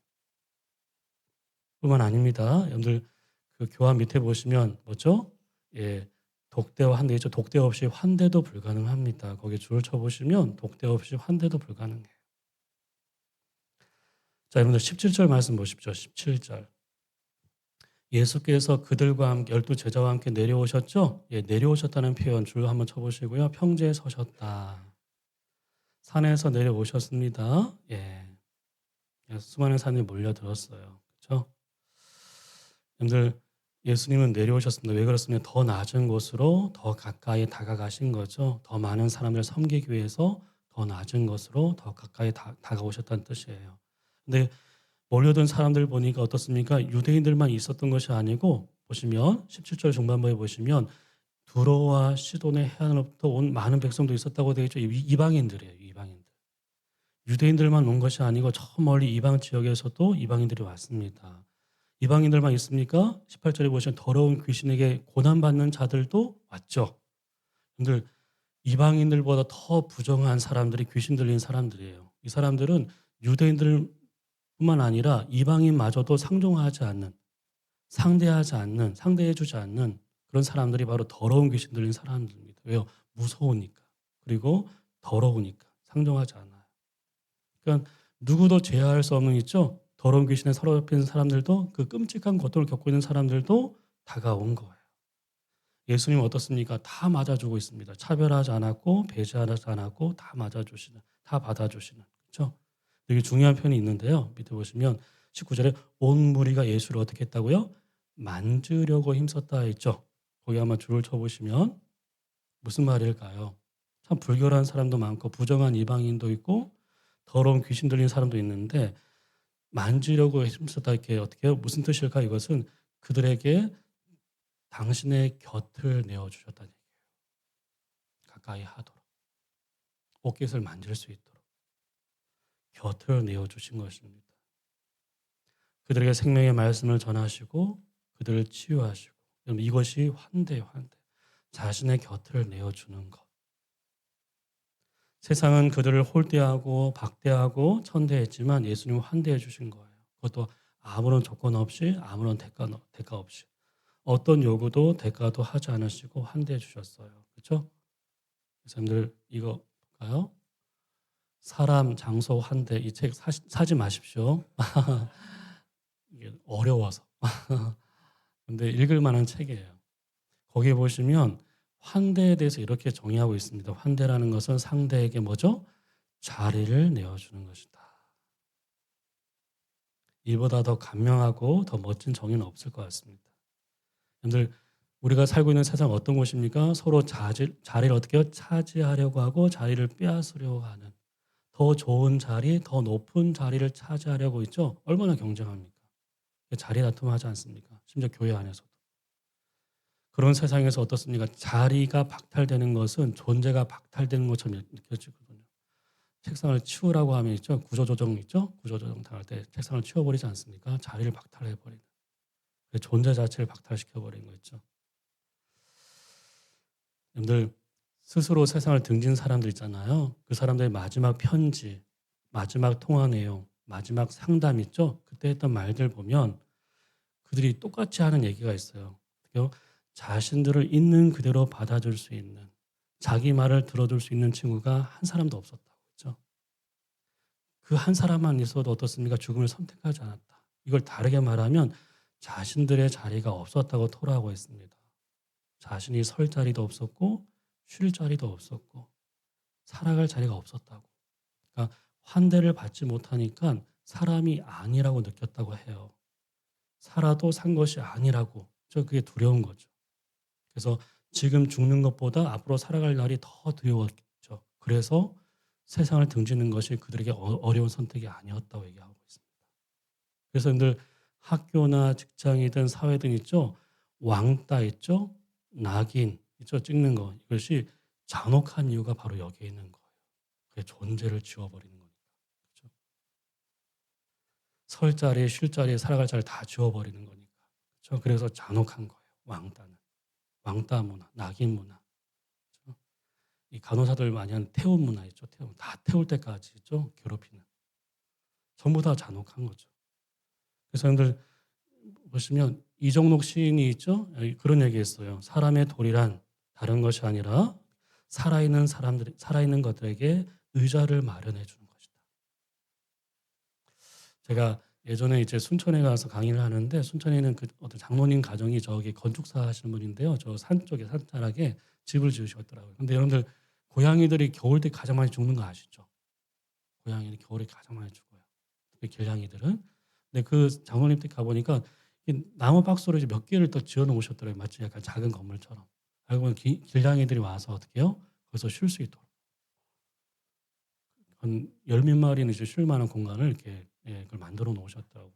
Speaker 1: 뿐만 아닙니다. 여러분들 그 교환 밑에 보시면 뭐죠? 예, 독대와 환대 있죠. 독대 없이 환대도 불가능합니다. 거기 줄을 쳐보시면 독대 없이 환대도 불가능해요. 자, 여러분들 17절 말씀 보십시오. 17절. 예수께서 그들과 함께 12제자와 함께 내려오셨죠? 예, 내려오셨다는 표현 줄 한번 쳐보시고요. 평지에 서셨다. 산에서 내려오셨습니다. 예. 수많은 산이 몰려들었어요. 그렇죠? 여러분들 예수님은 내려오셨습니다. 왜 그렇습니까? 더 낮은 곳으로 더 가까이 다가가신 거죠. 더 많은 사람들을 섬기기 위해서 더 낮은 곳으로 더 가까이 다가오셨다는 뜻이에요. 근데 몰려든 사람들 보니까 어떻습니까? 유대인들만 있었던 것이 아니고 보시면 17절 중반부에 보시면 두로와 시돈의 해안으로부터 온 많은 백성도 있었다고 되어 있죠. 이방인들이에요. 이방인들. 유대인들만 온 것이 아니고 저 멀리 이방 지역에서도 이방인들이 왔습니다. 이방인들만 있습니까? 18절에 보시면 더러운 귀신에게 고난받는 자들도 왔죠. 근데 이방인들보다 더 부정한 사람들이 귀신 들린 사람들이에요. 이 사람들은 유대인들뿐만 아니라 이방인마저도 상종하지 않는, 상대하지 않는, 상대해주지 않는 그런 사람들이 바로 더러운 귀신 들린 사람들입니다. 왜요? 무서우니까. 그리고 더러우니까. 상종하지 않아요. 그러니까 누구도 제어할 수 없는 있죠. 더러운 귀신에 사로잡힌 사람들도 그 끔찍한 고통을 겪고 있는 사람들도 다가온 거예요. 예수님은 어떻습니까? 다 맞아주고 있습니다. 차별하지 않았고 배제하지 않았고 다 맞아주시는, 다 받아주시는. 그렇죠? 여기 중요한 편이 있는데요. 밑에 보시면 19절에 온 무리가 예수를 어떻게 했다고요? 만지려고 힘썼다 했죠. 거기 한번 줄을 쳐보시면 무슨 말일까요? 참 불결한 사람도 많고 부정한 이방인도 있고 더러운 귀신 들린 사람도 있는데 만지려고 힘썼다 이렇게 어떻게 해요? 무슨 뜻일까? 이것은 그들에게 당신의 곁을 내어주셨다는 얘기예요. 가까이 하도록. 옷깃을 만질 수 있도록. 곁을 내어주신 것입니다. 그들에게 생명의 말씀을 전하시고 그들을 치유하시고 이것이 환대예요. 환대. 자신의 곁을 내어주는 것. 세상은 그들을 홀대하고 박대하고 천대했지만 예수님은 환대해 주신 거예요. 그것도 아무런 조건 없이 아무런 대가 없이 어떤 요구도 대가도 하지 않으시고 환대해 주셨어요. 그렇죠? 그래서 여러분들 이거 볼까요? 사람, 장소, 환대 이 책 사지 마십시오. 이게 어려워서. 근데 읽을 만한 책이에요. 거기에 보시면 환대에 대해서 이렇게 정의하고 있습니다. 환대라는 것은 상대에게 뭐죠? 자리를 내어주는 것이다. 이보다 더 간명하고 더 멋진 정의는 없을 것 같습니다. 여러분들 우리가 살고 있는 세상 어떤 곳입니까? 서로 자리를 어떻게 차지하려고 하고 자리를 빼앗으려고 하는 더 좋은 자리, 더 높은 자리를 차지하려고 있죠. 얼마나 경쟁합니까? 자리 다툼하지 않습니까? 심지어 교회 안에서도. 그런 세상에서 어떻습니까? 자리가 박탈되는 것은 존재가 박탈되는 것처럼 느껴지거든요. 책상을 치우라고 하면 있죠. 구조조정 있죠. 구조조정 당할 때 책상을 치워버리지 않습니까? 자리를 박탈해버리는. 존재 자체를 박탈시켜버리는 거 있죠. 여러분들 스스로 세상을 등진 사람들 있잖아요. 그 사람들의 마지막 편지, 마지막 통화 내용, 마지막 상담 있죠. 그때 했던 말들 보면 그들이 똑같이 하는 얘기가 있어요. 자신들을 있는 그대로 받아줄 수 있는, 자기 말을 들어줄 수 있는 친구가 한 사람도 없었다고 했죠. 그 한 사람만 있어도 어떻습니까? 죽음을 선택하지 않았다. 이걸 다르게 말하면 자신들의 자리가 없었다고 토로하고 있습니다. 자신이 설 자리도 없었고 쉴 자리도 없었고 살아갈 자리가 없었다고. 그러니까 환대를 받지 못하니까 사람이 아니라고 느꼈다고 해요. 살아도 산 것이 아니라고. 그게 두려운 거죠. 그래서 지금 죽는 것보다 앞으로 살아갈 날이 더 두려웠죠. 그래서 세상을 등지는 것이 그들에게 어려운 선택이 아니었다고 얘기하고 있습니다. 그래서 여러분들 학교나 직장이든 사회든 있죠. 왕따 있죠. 낙인 있죠. 찍는 거. 이것이 잔혹한 이유가 바로 여기에 있는 거예요. 그게 존재를 지워버리는 거니까. 그렇죠? 설 자리, 쉴 자리, 살아갈 자리 다 지워버리는 거니까. 그렇죠? 그래서 잔혹한 거예요. 왕따는. 왕따 문화, 낙인 문화. 그렇죠? 이 간호사들 많이 하는 태움 문화 있죠. 태움. 다 태울 때까지 있죠. 괴롭히는. 전부 다 잔혹한 거죠. 그래서 여러분들 보시면 이종록 시인이 있죠. 그런 얘기했어요. 사람의 도리란 다른 것이 아니라 살아있는 것들에게 의자를 마련해 주는 것이다. 제가 예전에 이제 순천에 가서 강의를 하는데 순천에는 그 어떤 장로님 가정이 저기 건축사 하시는 분인데요. 저 산 쪽에 산자락에 집을 지으셨더라고요. 근데 여러분들 고양이들이 겨울 때 가장 많이 죽는 거 아시죠? 고양이는 겨울에 가장 많이 죽어요. 길냥이들은. 근데 그 장로님 댁 가보니까 나무 박스로 이제 몇 개를 더 지어 놓으셨더라고요. 마치 약간 작은 건물처럼. 알고 보면 길냥이들이 와서 어떻게 해요? 거기서 쉴 수 있도록. 한 열 몇 마리는 이제 쉴 만한 공간을 이렇게 그걸 만들어 놓으셨더라고요.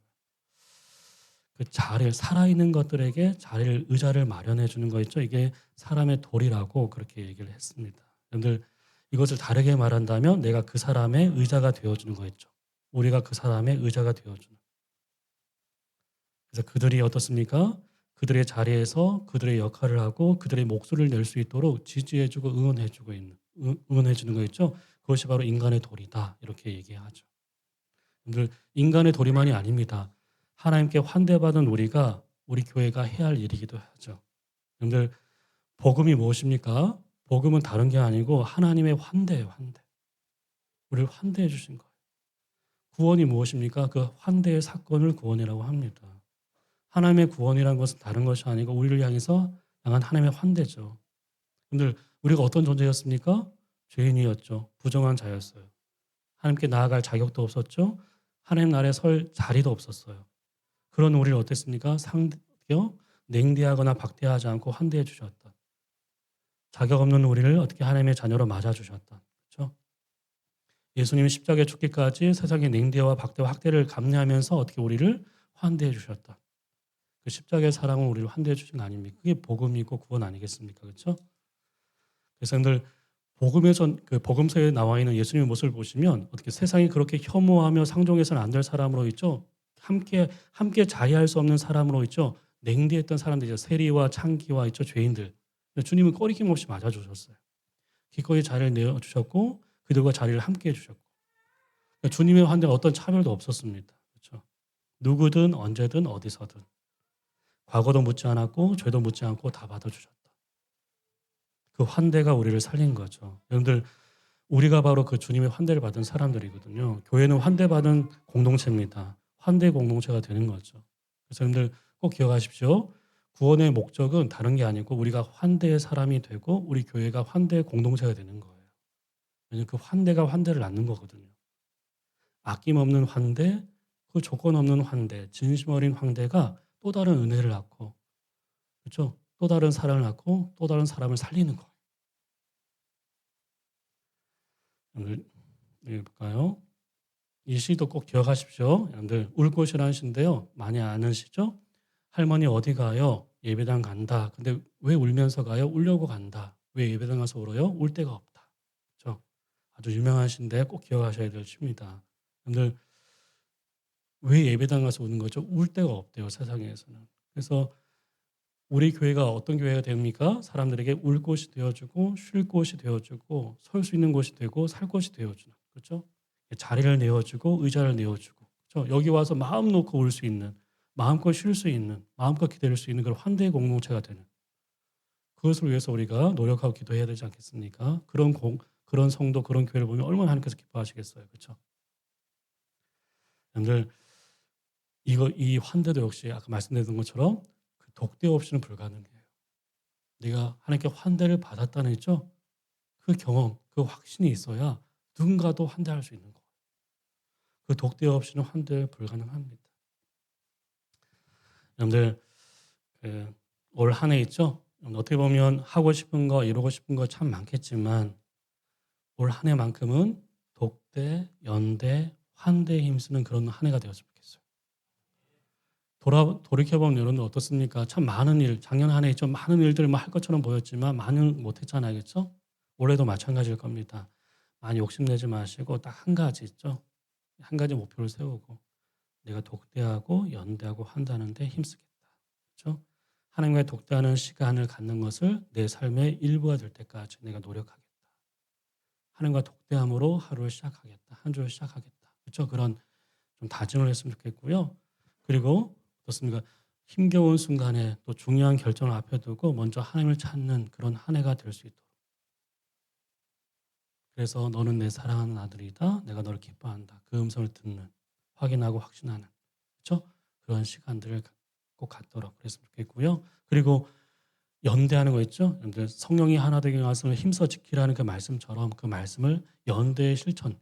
Speaker 1: 그 자리를 살아있는 것들에게 자리를 의자를 마련해 주는 거 있죠. 이게 사람의 도리라고 그렇게 얘기를 했습니다. 여러분들 이것을 다르게 말한다면 내가 그 사람의 의자가 되어주는 거 있죠. 우리가 그 사람의 의자가 되어주는. 그래서 그들이 어떻습니까? 그들의 자리에서 그들의 역할을 하고 그들의 목소리를 낼 수 있도록 지지해주고 응원해주는 거 있죠. 그것이 바로 인간의 도리다 이렇게 얘기하죠. 여러분들 인간의 도리만이 아닙니다. 하나님께 환대받은 우리 교회가 해야 할 일이기도 하죠. 여러분들 복음이 무엇입니까? 복음은 다른 게 아니고 하나님의 환대예요. 환대. 우리를 환대해 주신 거예요. 구원이 무엇입니까? 그 환대의 사건을 구원이라고 합니다. 하나님의 구원이라는 것은 다른 것이 아니고 우리를 향해서 향한 하나님의 환대죠. 여러분들 우리가 어떤 존재였습니까? 죄인이었죠. 부정한 자였어요. 하나님께 나아갈 자격도 없었죠. 하나님 나라에 설 자리도 없었어요. 그런 우리를 어땠습니까? 냉대하거나 박대하지 않고 환대해 주셨다. 자격 없는 우리를 어떻게 하나님의 자녀로 맞아주셨다. 그렇죠? 예수님이 십자가에 죽기까지 세상의 냉대와 박대와 학대를 감내하면서 어떻게 우리를 환대해 주셨다. 그 십자가의 사랑은 우리를 환대해 주신 거 아닙니까? 그게 복음이고 구원 아니겠습니까? 그렇죠? 그래서 여러분들 그 복음서에 나와 있는 예수님의 모습을 보시면 어떻게 세상이 그렇게 혐오하며 상종해서는 안 될 사람으로 있죠. 함께 자리할 수 없는 사람으로 있죠. 냉대했던 사람들이죠. 세리와 창기와 있죠. 죄인들. 주님은 꺼리낌 없이 맞아주셨어요. 기꺼이 자리를 내어주셨고 그들과 자리를 함께 해주셨고 주님의 환대가 어떤 차별도 없었습니다. 그렇죠? 누구든 언제든 어디서든 과거도 묻지 않았고 죄도 묻지 않고 다 받아주셨다. 그 환대가 우리를 살린 거죠. 여러분들 우리가 바로 그 주님의 환대를 받은 사람들이거든요. 교회는 환대받은 공동체입니다. 환대 공동체가 되는 거죠. 그래서 여러분들 꼭 기억하십시오. 구원의 목적은 다른 게 아니고 우리가 환대의 사람이 되고 우리 교회가 환대의 공동체가 되는 거예요. 왜냐하면 그 환대가 환대를 낳는 거거든요. 아낌없는 환대, 그 조건 없는 환대, 진심 어린 환대가 또 다른 은혜를 낳고, 그렇죠? 또 다른 사랑을 낳고 또 다른 사람을 살리는 거예요. 오늘 읽어볼까요? 이 시도 꼭 기억하십시오. 여러분들 울곳이라는 시인데요. 많이 아시죠? 할머니 어디 가요? 예배당 간다. 근데 왜 울면서 가요? 울려고 간다. 왜 예배당 가서 울어요? 울 데가 없다. 그렇죠? 아주 유명한 시인데 꼭 기억하셔야 될 시입니다. 여러분들 왜 예배당 가서 우는 거죠? 울 데가 없대요, 세상에서는. 그래서 우리 교회가 어떤 교회가 됩니까? 사람들에게 울 곳이 되어주고 쉴 곳이 되어주고 설 수 있는 곳이 되고 살 곳이 되어주는, 그렇죠? 자리를 내어주고 의자를 내어주고, 그렇죠? 여기 와서 마음 놓고 울 수 있는, 마음껏 쉴 수 있는, 마음껏 기다릴 수 있는 그런 환대의 공동체가 되는, 그것을 위해서 우리가 노력하고 기도해야 되지 않겠습니까? 그런 성도, 그런 교회를 보면 얼마나 하나님께서 기뻐하시겠어요, 그렇죠? 여러분들 이 환대도 역시 아까 말씀드린 것처럼 그 독대 없이는 불가능해요. 네가 하나님께 환대를 받았다는 있죠? 그 경험, 그 확신이 있어야 누군가도 환대할 수 있는 거예요. 그 독대 없이는 환대 불가능합니다. 여러분들 올 한 해 있죠? 어떻게 보면 하고 싶은 거, 이루고 싶은 거 참 많겠지만 올 한 해만큼은 독대, 연대, 환대에 힘쓰는 그런 한 해가 되었으면 좋겠어요. 돌이켜보면 여러분 어떻습니까? 참 많은 일, 작년 한 해 좀 많은 일들 할 것처럼 보였지만 많은 못했잖아요. 그렇죠? 올해도 마찬가지일 겁니다. 많이 욕심내지 마시고 딱 한 가지 있죠? 한 가지 목표를 세우고 내가 독대하고 연대하고 한다는데 힘쓰겠다. 그렇죠? 하나님과의 독대하는 시간을 갖는 것을 내 삶의 일부가 될 때까지 내가 노력하겠다. 하나님과 독대함으로 하루를 시작하겠다. 한 주를 시작하겠다. 그렇죠? 그런 좀 다짐을 했으면 좋겠고요. 그리고 어떻습니까? 힘겨운 순간에 또 중요한 결정을 앞에 두고 먼저 하나님을 찾는 그런 한 해가 될 수 있도록. 그래서 너는 내 사랑하는 아들이다. 내가 너를 기뻐한다. 그 음성을 듣는, 확인하고 확신하는, 그렇죠? 그런 시간들을 꼭 갖도록 그랬으면 좋겠고요. 그리고 연대하는 거 있죠? 여러분들 성령이 하나 되게 말씀을 힘써 지키라는 그 말씀처럼 그 말씀을 연대의 실천,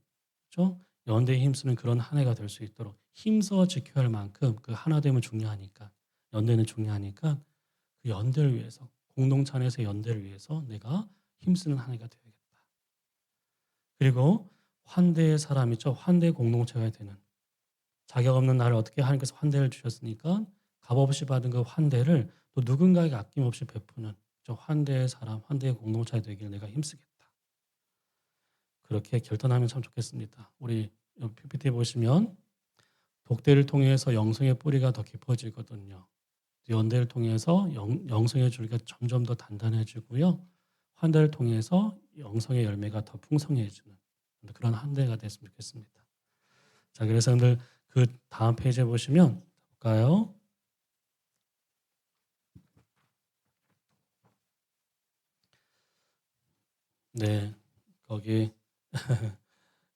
Speaker 1: 그렇죠? 연대에 힘쓰는 그런 한 해가 될 수 있도록 힘써 지켜야 할 만큼 그 하나됨은 중요하니까, 연대는 중요하니까 그 연대를 위해서, 공동체 안에서 연대를 위해서 내가 힘쓰는 한 해가 되어야겠다. 그리고 환대의 사람이죠. 환대 공동체가 되는, 자격 없는 나를 어떻게 하나님께서 환대를 주셨으니까 값없이 받은 그 환대를 또 누군가에게 아낌없이 베푸는 저 환대의 사람, 환대의 공동체가 되길 내가 힘쓰겠다. 그렇게 결단하면 참 좋겠습니다. 우리 PPT 보시면 독대를 통해서 영성의 뿌리가 더 깊어지거든요. 연대를 통해서 영성의 줄기가 점점 더 단단해지고요. 환대를 통해서 영성의 열매가 더 풍성해지는 그런 한 대가 됐으면 좋겠습니다. 자, 그래서 여러분들 그 다음 페이지에 보시면 볼까요? 네, 거기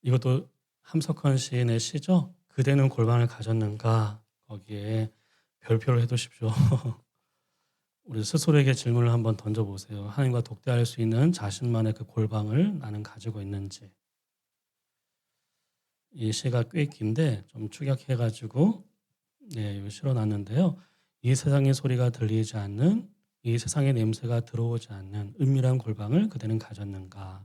Speaker 1: 이것도 함석헌 시인의 시죠. 그대는 골방을 가졌는가? 거기에 별표를 해두십시오. 우리 스스로에게 질문을 한번 던져보세요. 하나님과 독대할 수 있는 자신만의 그 골방을 나는 가지고 있는지. 이 시가 꽤 긴데 좀 축약해가지고 여기 실어놨는데요. 이 세상의 소리가 들리지 않는, 이 세상의 냄새가 들어오지 않는 은밀한 골방을 그대는 가졌는가?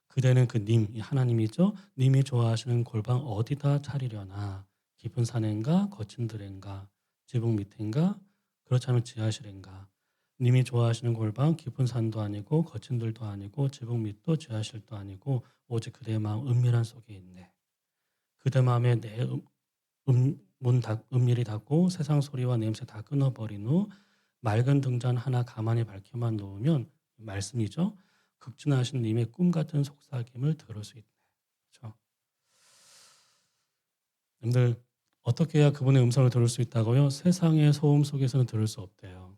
Speaker 1: 그대는 그 님, 이 하나님이죠. 님이 좋아하시는 골방 어디다 차리려나? 깊은 산인가, 거친 들인가, 지붕 밑인가, 그렇지 않으면 지하실인가? 님이 좋아하시는 골방 깊은 산도 아니고 거친 들도 아니고 지붕 밑도 지하실도 아니고 오직 그대의 마음 은밀한 속에 있네. 그대 마음에 내 은밀히 닫고 세상 소리와 냄새 다 끊어버린 후 맑은 등잔 하나 가만히 밝혀만 놓으면 말씀이죠. 극진하신 님의 꿈 같은 속삭임을 들을 수 있네. 그렇죠? 여러분들 어떻게 해야 그분의 음성을 들을 수 있다고요? 세상의 소음 속에서는 들을 수 없대요.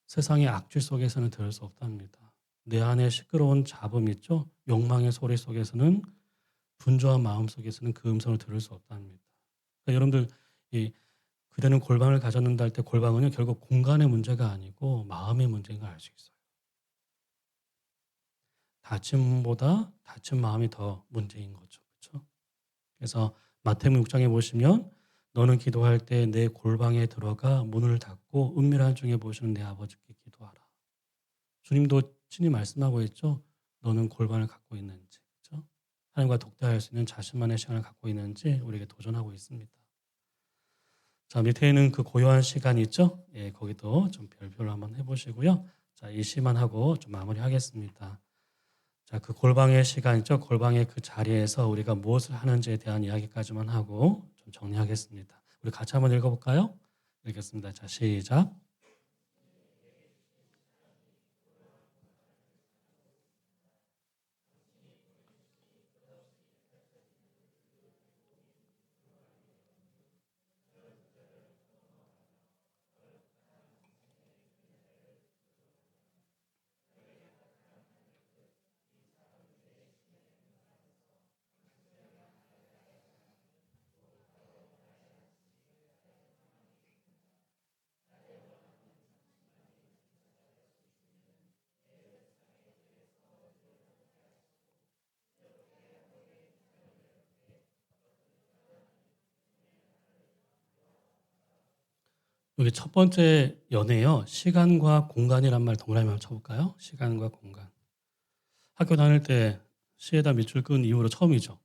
Speaker 1: 세상의 악취 속에서는 들을 수 없답니다. 내 안에 시끄러운 잡음 있죠? 욕망의 소리 속에서는 분주한 마음 속에서는 그 음성을 들을 수 없답니다. 그러니까 여러분들 이 그대는 골방을 가졌는다 할 때 골방은요 결국 공간의 문제가 아니고 마음의 문제인 걸 알 수 있어요. 다짐보다 다친 마음이 더 문제인 거죠. 그렇죠? 그래서 마태복음 6장에 보시면 너는 기도할 때 내 골방에 들어가 문을 닫고 은밀한 중에 보시는 내 아버지께 기도하라. 주님도 친히 말씀하고 있죠. 너는 골방을 갖고 있는지, 그렇죠? 하나님과 독대할 수 있는 자신만의 시간을 갖고 있는지 우리에게 도전하고 있습니다. 자, 밑에는 그 고요한 시간 있죠? 예, 거기도 좀 별표를 한번 해보시고요. 자, 이 시만 하고 좀 마무리하겠습니다. 자, 그 골방의 시간 있죠? 골방의 그 자리에서 우리가 무엇을 하는지에 대한 이야기까지만 하고 좀 정리하겠습니다. 우리 같이 한번 읽어볼까요? 읽겠습니다. 자, 시작. 여기 첫 번째 연애요. 시간과 공간이란 말 동그라미 한번 쳐볼까요? 시간과 공간. 학교 다닐 때 시에다 밑줄 끈 이후로 처음이죠.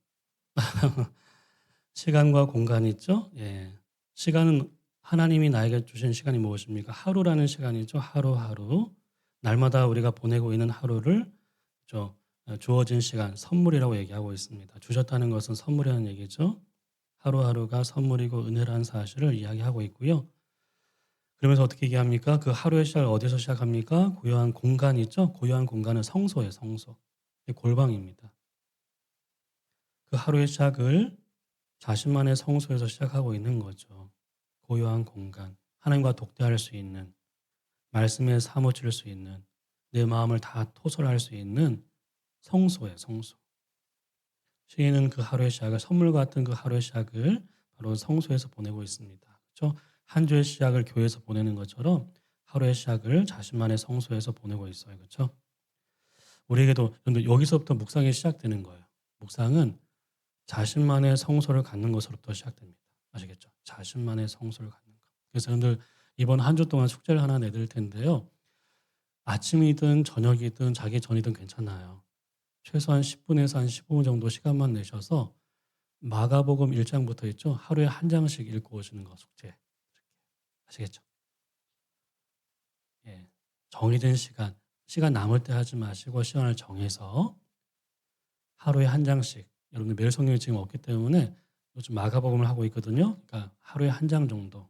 Speaker 1: 시간과 공간이 있죠. 예. 시간은 하나님이 나에게 주신 시간이 무엇입니까? 하루라는 시간이죠. 하루하루. 날마다 우리가 보내고 있는 하루를 주어진 시간, 선물이라고 얘기하고 있습니다. 주셨다는 것은 선물이라는 얘기죠. 하루하루가 선물이고 은혜라는 사실을 이야기하고 있고요. 그러면서 어떻게 얘기합니까? 그 하루의 시작을 어디서 시작합니까? 고요한 공간이 있죠. 고요한 공간은 성소예요. 성소. 골방입니다. 그 하루의 시작을 자신만의 성소에서 시작하고 있는 거죠. 고요한 공간, 하나님과 독대할 수 있는, 말씀에 사무칠 수 있는, 내 마음을 다 토설할 수 있는 성소예요. 성소. 시인은 그 하루의 시작을, 선물 같은 그 하루의 시작을 바로 성소에서 보내고 있습니다. 그렇죠? 한 주의 시작을 교회에서 보내는 것처럼 하루의 시작을 자신만의 성소에서 보내고 있어요. 그렇죠? 우리에게도 여기서부터 묵상이 시작되는 거예요. 묵상은 자신만의 성소를 갖는 것으로부터 시작됩니다. 아시겠죠? 자신만의 성소를 갖는 것. 그래서 여러분들 이번 한 주 동안 숙제를 하나 내드릴 텐데요. 아침이든 저녁이든 자기 전이든 괜찮아요. 최소한 10분에서 한 15분 정도 시간만 내셔서 마가복음 1장부터 있죠. 하루에 한 장씩 읽고 오시는 거 숙제. 아시겠죠? 예. 정해진 시간 남을 때 하지 마시고 시간을 정해서 하루에 한 장씩. 여러분들 매일 성경이 지금 없기 때문에 요즘 마가복음을 하고 있거든요. 그러니까 하루에 한 장 정도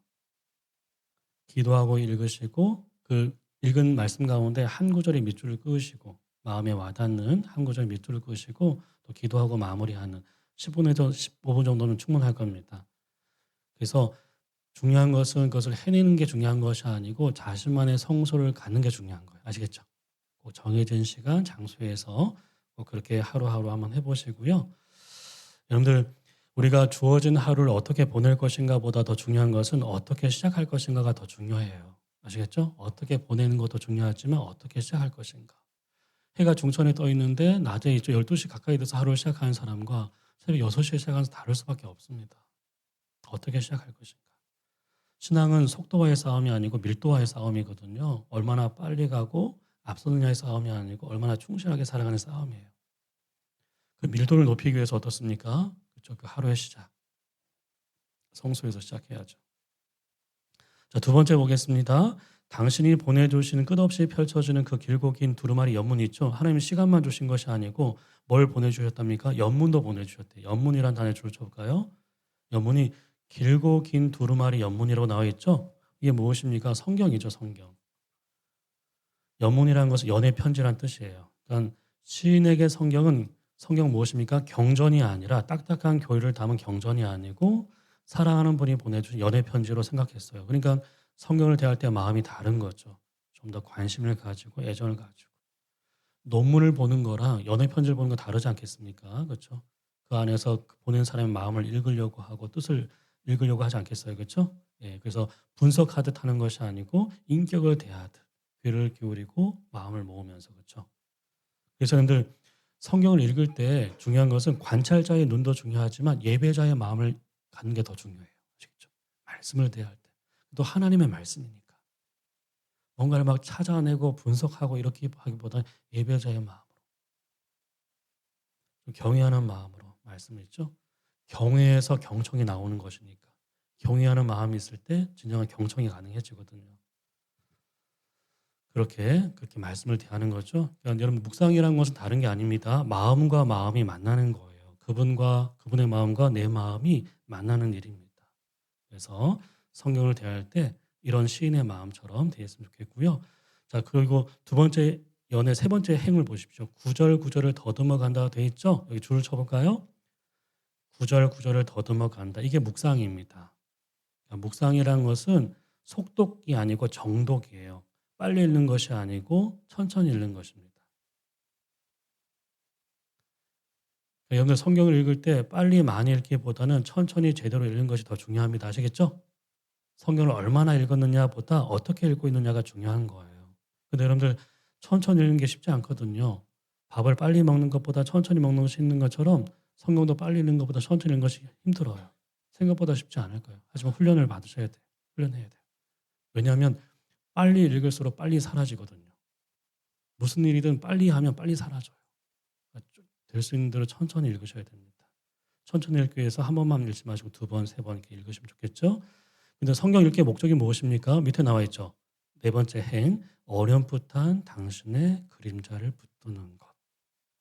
Speaker 1: 기도하고 읽으시고 그 읽은 말씀 가운데 한 구절의 밑줄을 그으시고 마음에 와닿는 한 구절 밑줄을 그으시고 또 기도하고 마무리하는 10분에서 15분 정도는 충분할 겁니다. 그래서 중요한 것은 그것을 해내는 게 중요한 것이 아니고 자신만의 성소를 갖는 게 중요한 거예요. 아시겠죠? 꼭 정해진 시간, 장소에서 꼭 그렇게 하루하루 한번 해보시고요. 여러분들 우리가 주어진 하루를 어떻게 보낼 것인가 보다 더 중요한 것은 어떻게 시작할 것인가가 더 중요해요. 아시겠죠? 어떻게 보내는 것도 중요하지만 어떻게 시작할 것인가. 해가 중천에 떠 있는데 낮에 이제 12시 가까이 돼서 하루를 시작하는 사람과 새벽 6시에 시작하는 사람 다를 수밖에 없습니다. 어떻게 시작할 것인가. 신앙은 속도와의 싸움이 아니고 밀도와의 싸움이거든요. 얼마나 빨리 가고 앞서느냐의 싸움이 아니고 얼마나 충실하게 살아가는 싸움이에요. 그 밀도를 높이기 위해서 어떻습니까? 그렇죠. 그 하루의 시작. 성소에서 시작해야죠. 자, 두 번째 보겠습니다. 당신이 보내주시는 끝없이 펼쳐지는 그 길고 긴 두루마리 연문이 있죠. 하나님 시간만 주신 것이 아니고 뭘 보내주셨답니까? 연문도 보내주셨대요. 연문이란 단어를 줄여볼까요? 연문이 길고 긴 두루마리 연문이라고 나와 있죠. 이게 무엇입니까? 성경이죠. 성경. 연문이라는 것은 연애 편지란 뜻이에요. 그러니까 시인에게 성경 무엇입니까? 경전이 아니라 딱딱한 교리를 담은 경전이 아니고 사랑하는 분이 보내준 연애 편지로 생각했어요. 그러니까 성경을 대할 때 마음이 다른 거죠. 좀 더 관심을 가지고 애정을 가지고. 논문을 보는 거랑 연애 편지를 보는 거 다르지 않겠습니까? 그렇죠? 그 안에서 그 보낸 사람의 마음을 읽으려고 하고 뜻을 읽으려고 하지 않겠어요? 그렇죠? 예, 그래서 분석하듯 하는 것이 아니고 인격을 대하듯 귀를 기울이고 마음을 모으면서 그렇죠? 그래서 여러분들 성경을 읽을 때 중요한 것은 관찰자의 눈도 중요하지만 예배자의 마음을 갖는 게 더 중요해요. 아시겠죠? 말씀을 대할 때. 또 하나님의 말씀이니까. 뭔가를 막 찾아내고 분석하고 이렇게 하기보다는 예배자의 마음으로. 좀 경외하는 마음으로 말씀했죠. 경외에서 경청이 나오는 것이니까. 경외하는 마음이 있을 때 진정한 경청이 가능해지거든요. 그렇게 말씀을 대하는 거죠. 그러니까 여러분 묵상이라는 것은 다른 게 아닙니다. 마음과 마음이 만나는 거예요. 그분의 마음과 내 마음이 만나는 일입니다. 그래서 성경을 대할 때 이런 시인의 마음처럼 대했으면 좋겠고요. 자, 그리고 두 번째 연애 세 번째 행을 보십시오. 구절 구절을 더듬어 간다 돼 있죠? 여기 줄을 쳐볼까요? 구절 구절을 더듬어 간다. 이게 묵상입니다. 그러니까 묵상이라는 것은 속독이 아니고 정독이에요. 빨리 읽는 것이 아니고 천천히 읽는 것입니다. 그러니까 여러분들 성경을 읽을 때 빨리 많이 읽기보다는 천천히 제대로 읽는 것이 더 중요합니다. 아시겠죠? 성경을 얼마나 읽었느냐보다 어떻게 읽고 있느냐가 중요한 거예요. 근데 여러분들 천천히 읽는 게 쉽지 않거든요. 밥을 빨리 먹는 것보다 천천히 먹는 것이 힘든 것처럼 성경도 빨리 읽는 것보다 천천히 읽는 것이 힘들어요. 생각보다 쉽지 않을 거예요. 하지만 훈련을 받으셔야 돼요. 훈련해야 돼요. 왜냐하면 빨리 읽을수록 빨리 사라지거든요. 무슨 일이든 빨리 하면 빨리 사라져요. 될 수 있는 대로 천천히 읽으셔야 됩니다. 천천히 읽기 위해서 한 번만 읽지 마시고 두 번, 세 번 이렇게 읽으시면 좋겠죠. 근데 성경 읽기의 목적이 무엇입니까? 밑에 나와 있죠. 네 번째 행, 어렴풋한 당신의 그림자를 붙드는 것.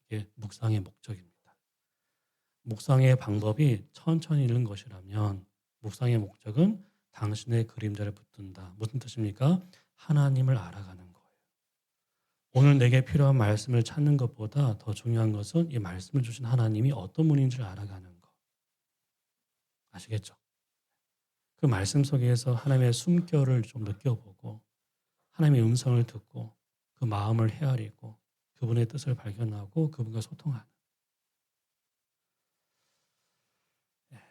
Speaker 1: 이게 묵상의 목적입니다. 묵상의 방법이 천천히 읽는 것이라면 묵상의 목적은 당신의 그림자를 붙든다. 무슨 뜻입니까? 하나님을 알아가는 거예요. 오늘 내게 필요한 말씀을 찾는 것보다 더 중요한 것은 이 말씀을 주신 하나님이 어떤 분인지를 알아가는 것. 아시겠죠? 그 말씀 속에서 하나님의 숨결을 좀 느껴보고 하나님의 음성을 듣고 그 마음을 헤아리고 그분의 뜻을 발견하고 그분과 소통하는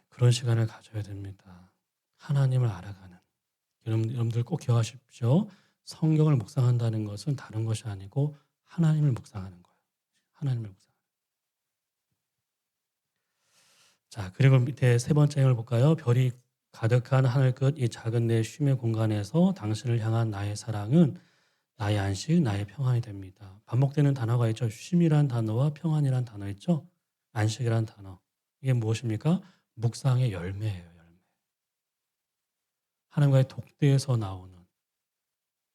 Speaker 1: 그런 시간을 가져야 됩니다. 하나님을 알아가는. 여러분들 꼭 기억하십시오. 성경을 묵상한다는 것은 다른 것이 아니고 하나님을 묵상하는 거예요. 하나님을 묵상. 자, 그리고 밑에 세 번째 행을 볼까요? 별이 가득한 하늘 끝 이 작은 내 쉼의 공간에서 당신을 향한 나의 사랑은 나의 안식, 나의 평안이 됩니다. 반복되는 단어가 있죠. 쉼이란 단어와 평안이란 단어 있죠. 안식이란 단어. 이게 무엇입니까? 묵상의 열매예요. 열매. 하나님과의 독대에서 나오는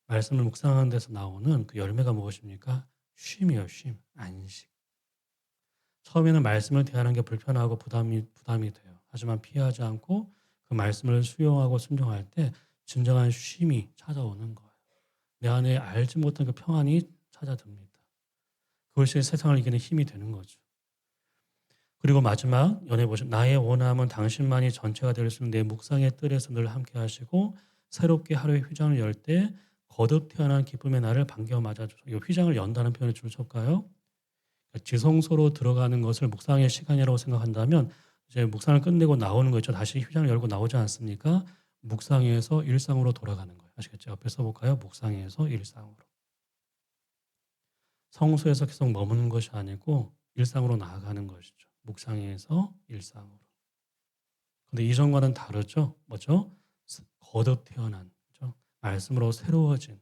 Speaker 1: 말씀을 묵상하는 데서 나오는 그 열매가 무엇입니까? 쉼이에요. 쉼, 안식. 처음에는 말씀을 대하는 게 불편하고 부담이 돼요. 하지만 피하지 않고 그 말씀을 수용하고 순종할 때 진정한 쉼이 찾아오는 거예요. 내 안에 알지 못한 그 평안이 찾아듭니다. 그것이 세상을 이기는 힘이 되는 거죠. 그리고 마지막 연애 보시면 나의 원함은 당신만이 전체가 될 수 있는 내 묵상의 뜰에서 늘 함께 하시고 새롭게 하루의 휘장을 열 때 거듭 태어난 기쁨의 날을 반겨 맞아주소. 이 휘장을 연다는 표현을 줄 쳤을까요? 지성소로 들어가는 것을 묵상의 시간이라고 생각한다면 이제 묵상을 끝내고 나오는 거 있죠. 다시 휘장을 열고 나오지 않습니까? 묵상에서 일상으로 돌아가는 거예요. 아시겠죠? 옆에 써볼까요? 묵상에서 일상으로. 성소에서 계속 머무는 것이 아니고 일상으로 나아가는 것이죠. 묵상에서 일상으로. 근데 이전과는 다르죠? 뭐죠? 거듭 태어난, 그렇죠? 말씀으로 새로워진,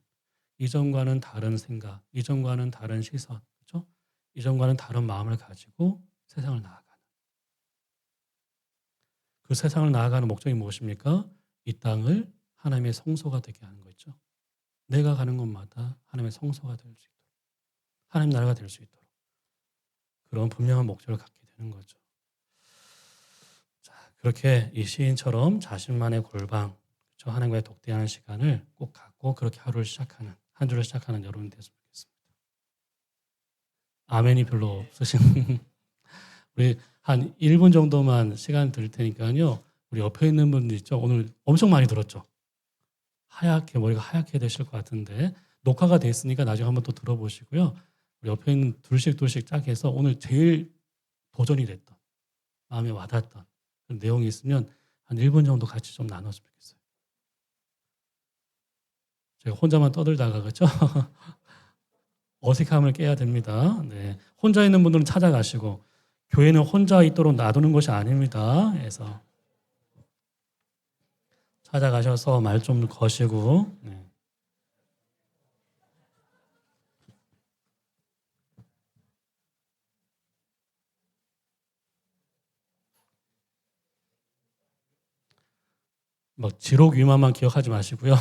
Speaker 1: 이전과는 다른 생각, 이전과는 다른 시선, 그렇죠? 이전과는 다른 마음을 가지고 세상을 나아가는. 그 세상을 나아가는 목적이 무엇입니까? 이 땅을 하나님의 성소가 되게 하는 거죠. 내가 가는 곳마다 하나님의 성소가 될 수 있도록, 하나님 나라가 될 수 있도록 그런 분명한 목적을 갖게 되는 거죠. 자, 그렇게 이 시인처럼 자신만의 골방, 그렇죠? 하나님과의 독대하는 시간을 꼭 갖고 그렇게 하루를 시작하는, 한 주를 시작하는 여러분이 됐으면 좋겠습니다. 아멘이 별로 없으신 우리 한 1분 정도만 시간 드릴 테니까요. 우리 옆에 있는 분들 있죠. 오늘 엄청 많이 들었죠. 머리가 하얗게 되실 것 같은데 녹화가 돼 있으니까 나중에 한번 또 들어보시고요. 우리 옆에 있는 둘씩 짝 해서 오늘 제일 도전이 됐던, 마음에 와닿았던 그런 내용이 있으면 한 1분 정도 같이 좀 나눴으면 좋겠어요. 제가 혼자만 떠들다가 그렇죠? 어색함을 깨야 됩니다. 네. 혼자 있는 분들은 찾아가시고, 교회는 혼자 있도록 놔두는 것이 아닙니다. 그래서 찾아가셔서 말 좀 거시고, 네. 막 지록 위만만 기억하지 마시고요.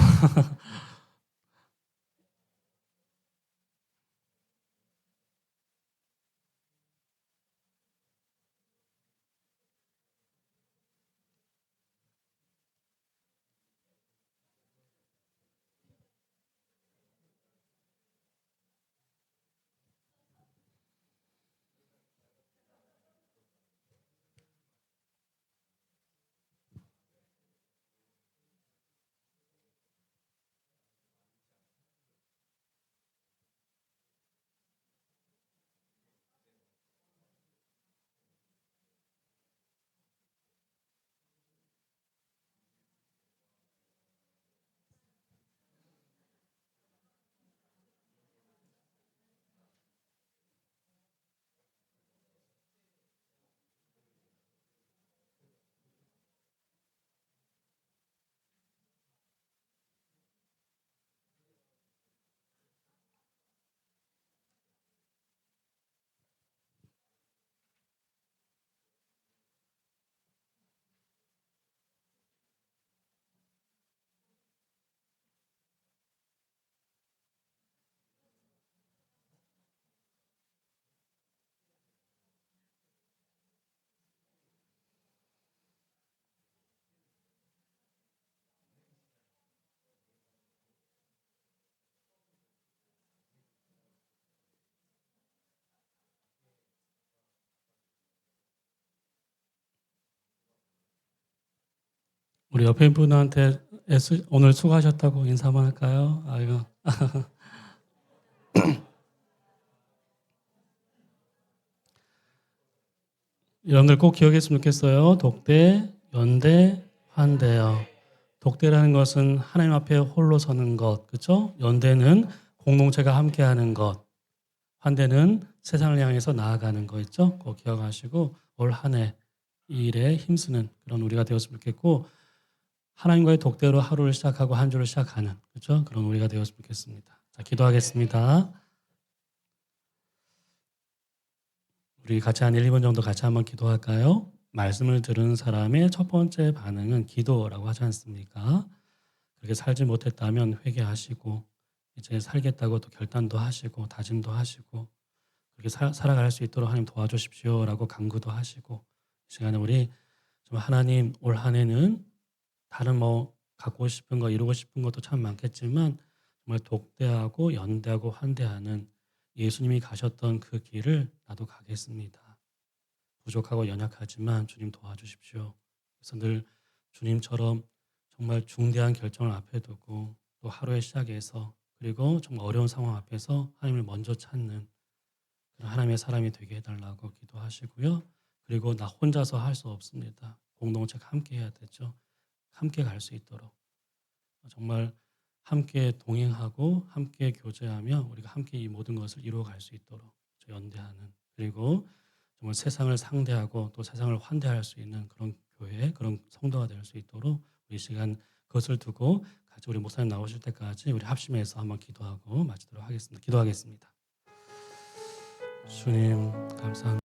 Speaker 1: 우리 옆에 분한테 오늘 수고하셨다고 인사 한번 할까요? 아이고. 여러분들 꼭 기억했으면 좋겠어요. 독대, 연대, 환대요. 독대라는 것은 하나님 앞에 홀로 서는 것, 그렇죠? 연대는 공동체가 함께하는 것, 환대는 세상을 향해서 나아가는 거 있죠? 꼭 기억하시고 올 한 해 이 일에 힘쓰는 그런 우리가 되었으면 좋겠고, 하나님과의 독대로 하루를 시작하고 한 주를 시작하는, 그렇죠? 그런 우리가 되었으면 좋겠습니다. 자, 기도하겠습니다. 우리 같이 한 1, 2분 정도 같이 한번 기도할까요? 말씀을 들은 사람의 첫 번째 반응은 기도라고 하지 않습니까? 그렇게 살지 못했다면 회개하시고, 이제 살겠다고 또 결단도 하시고 다짐도 하시고, 그렇게 살아갈 수 있도록 하나님 도와주십시오라고 간구도 하시고, 이 시간에 우리 좀 하나님 올 한 해는 다른 뭐 갖고 싶은 거 이루고 싶은 것도 참 많겠지만 정말 독대하고 연대하고 환대하는 예수님이 가셨던 그 길을 나도 가겠습니다. 부족하고 연약하지만 주님 도와주십시오. 그래서 늘 주님처럼 정말 중대한 결정을 앞에 두고 또 하루의 시작에서 그리고 정말 어려운 상황 앞에서 하나님을 먼저 찾는 그런 하나님의 사람이 되게 해달라고 기도하시고요. 그리고 나 혼자서 할 수 없습니다. 공동체가 함께 해야 되죠. 함께 갈 수 있도록 정말 함께 동행하고 함께 교제하며 우리가 함께 이 모든 것을 이루어갈 수 있도록 연대하는, 그리고 정말 세상을 상대하고 또 세상을 환대할 수 있는 그런 교회, 그런 성도가 될 수 있도록 우리 시간 그것을 두고 같이 우리 목사님 나오실 때까지 우리 합심해서 한번 기도하고 마치도록 하겠습니다. 기도하겠습니다. 주님 감사합니다.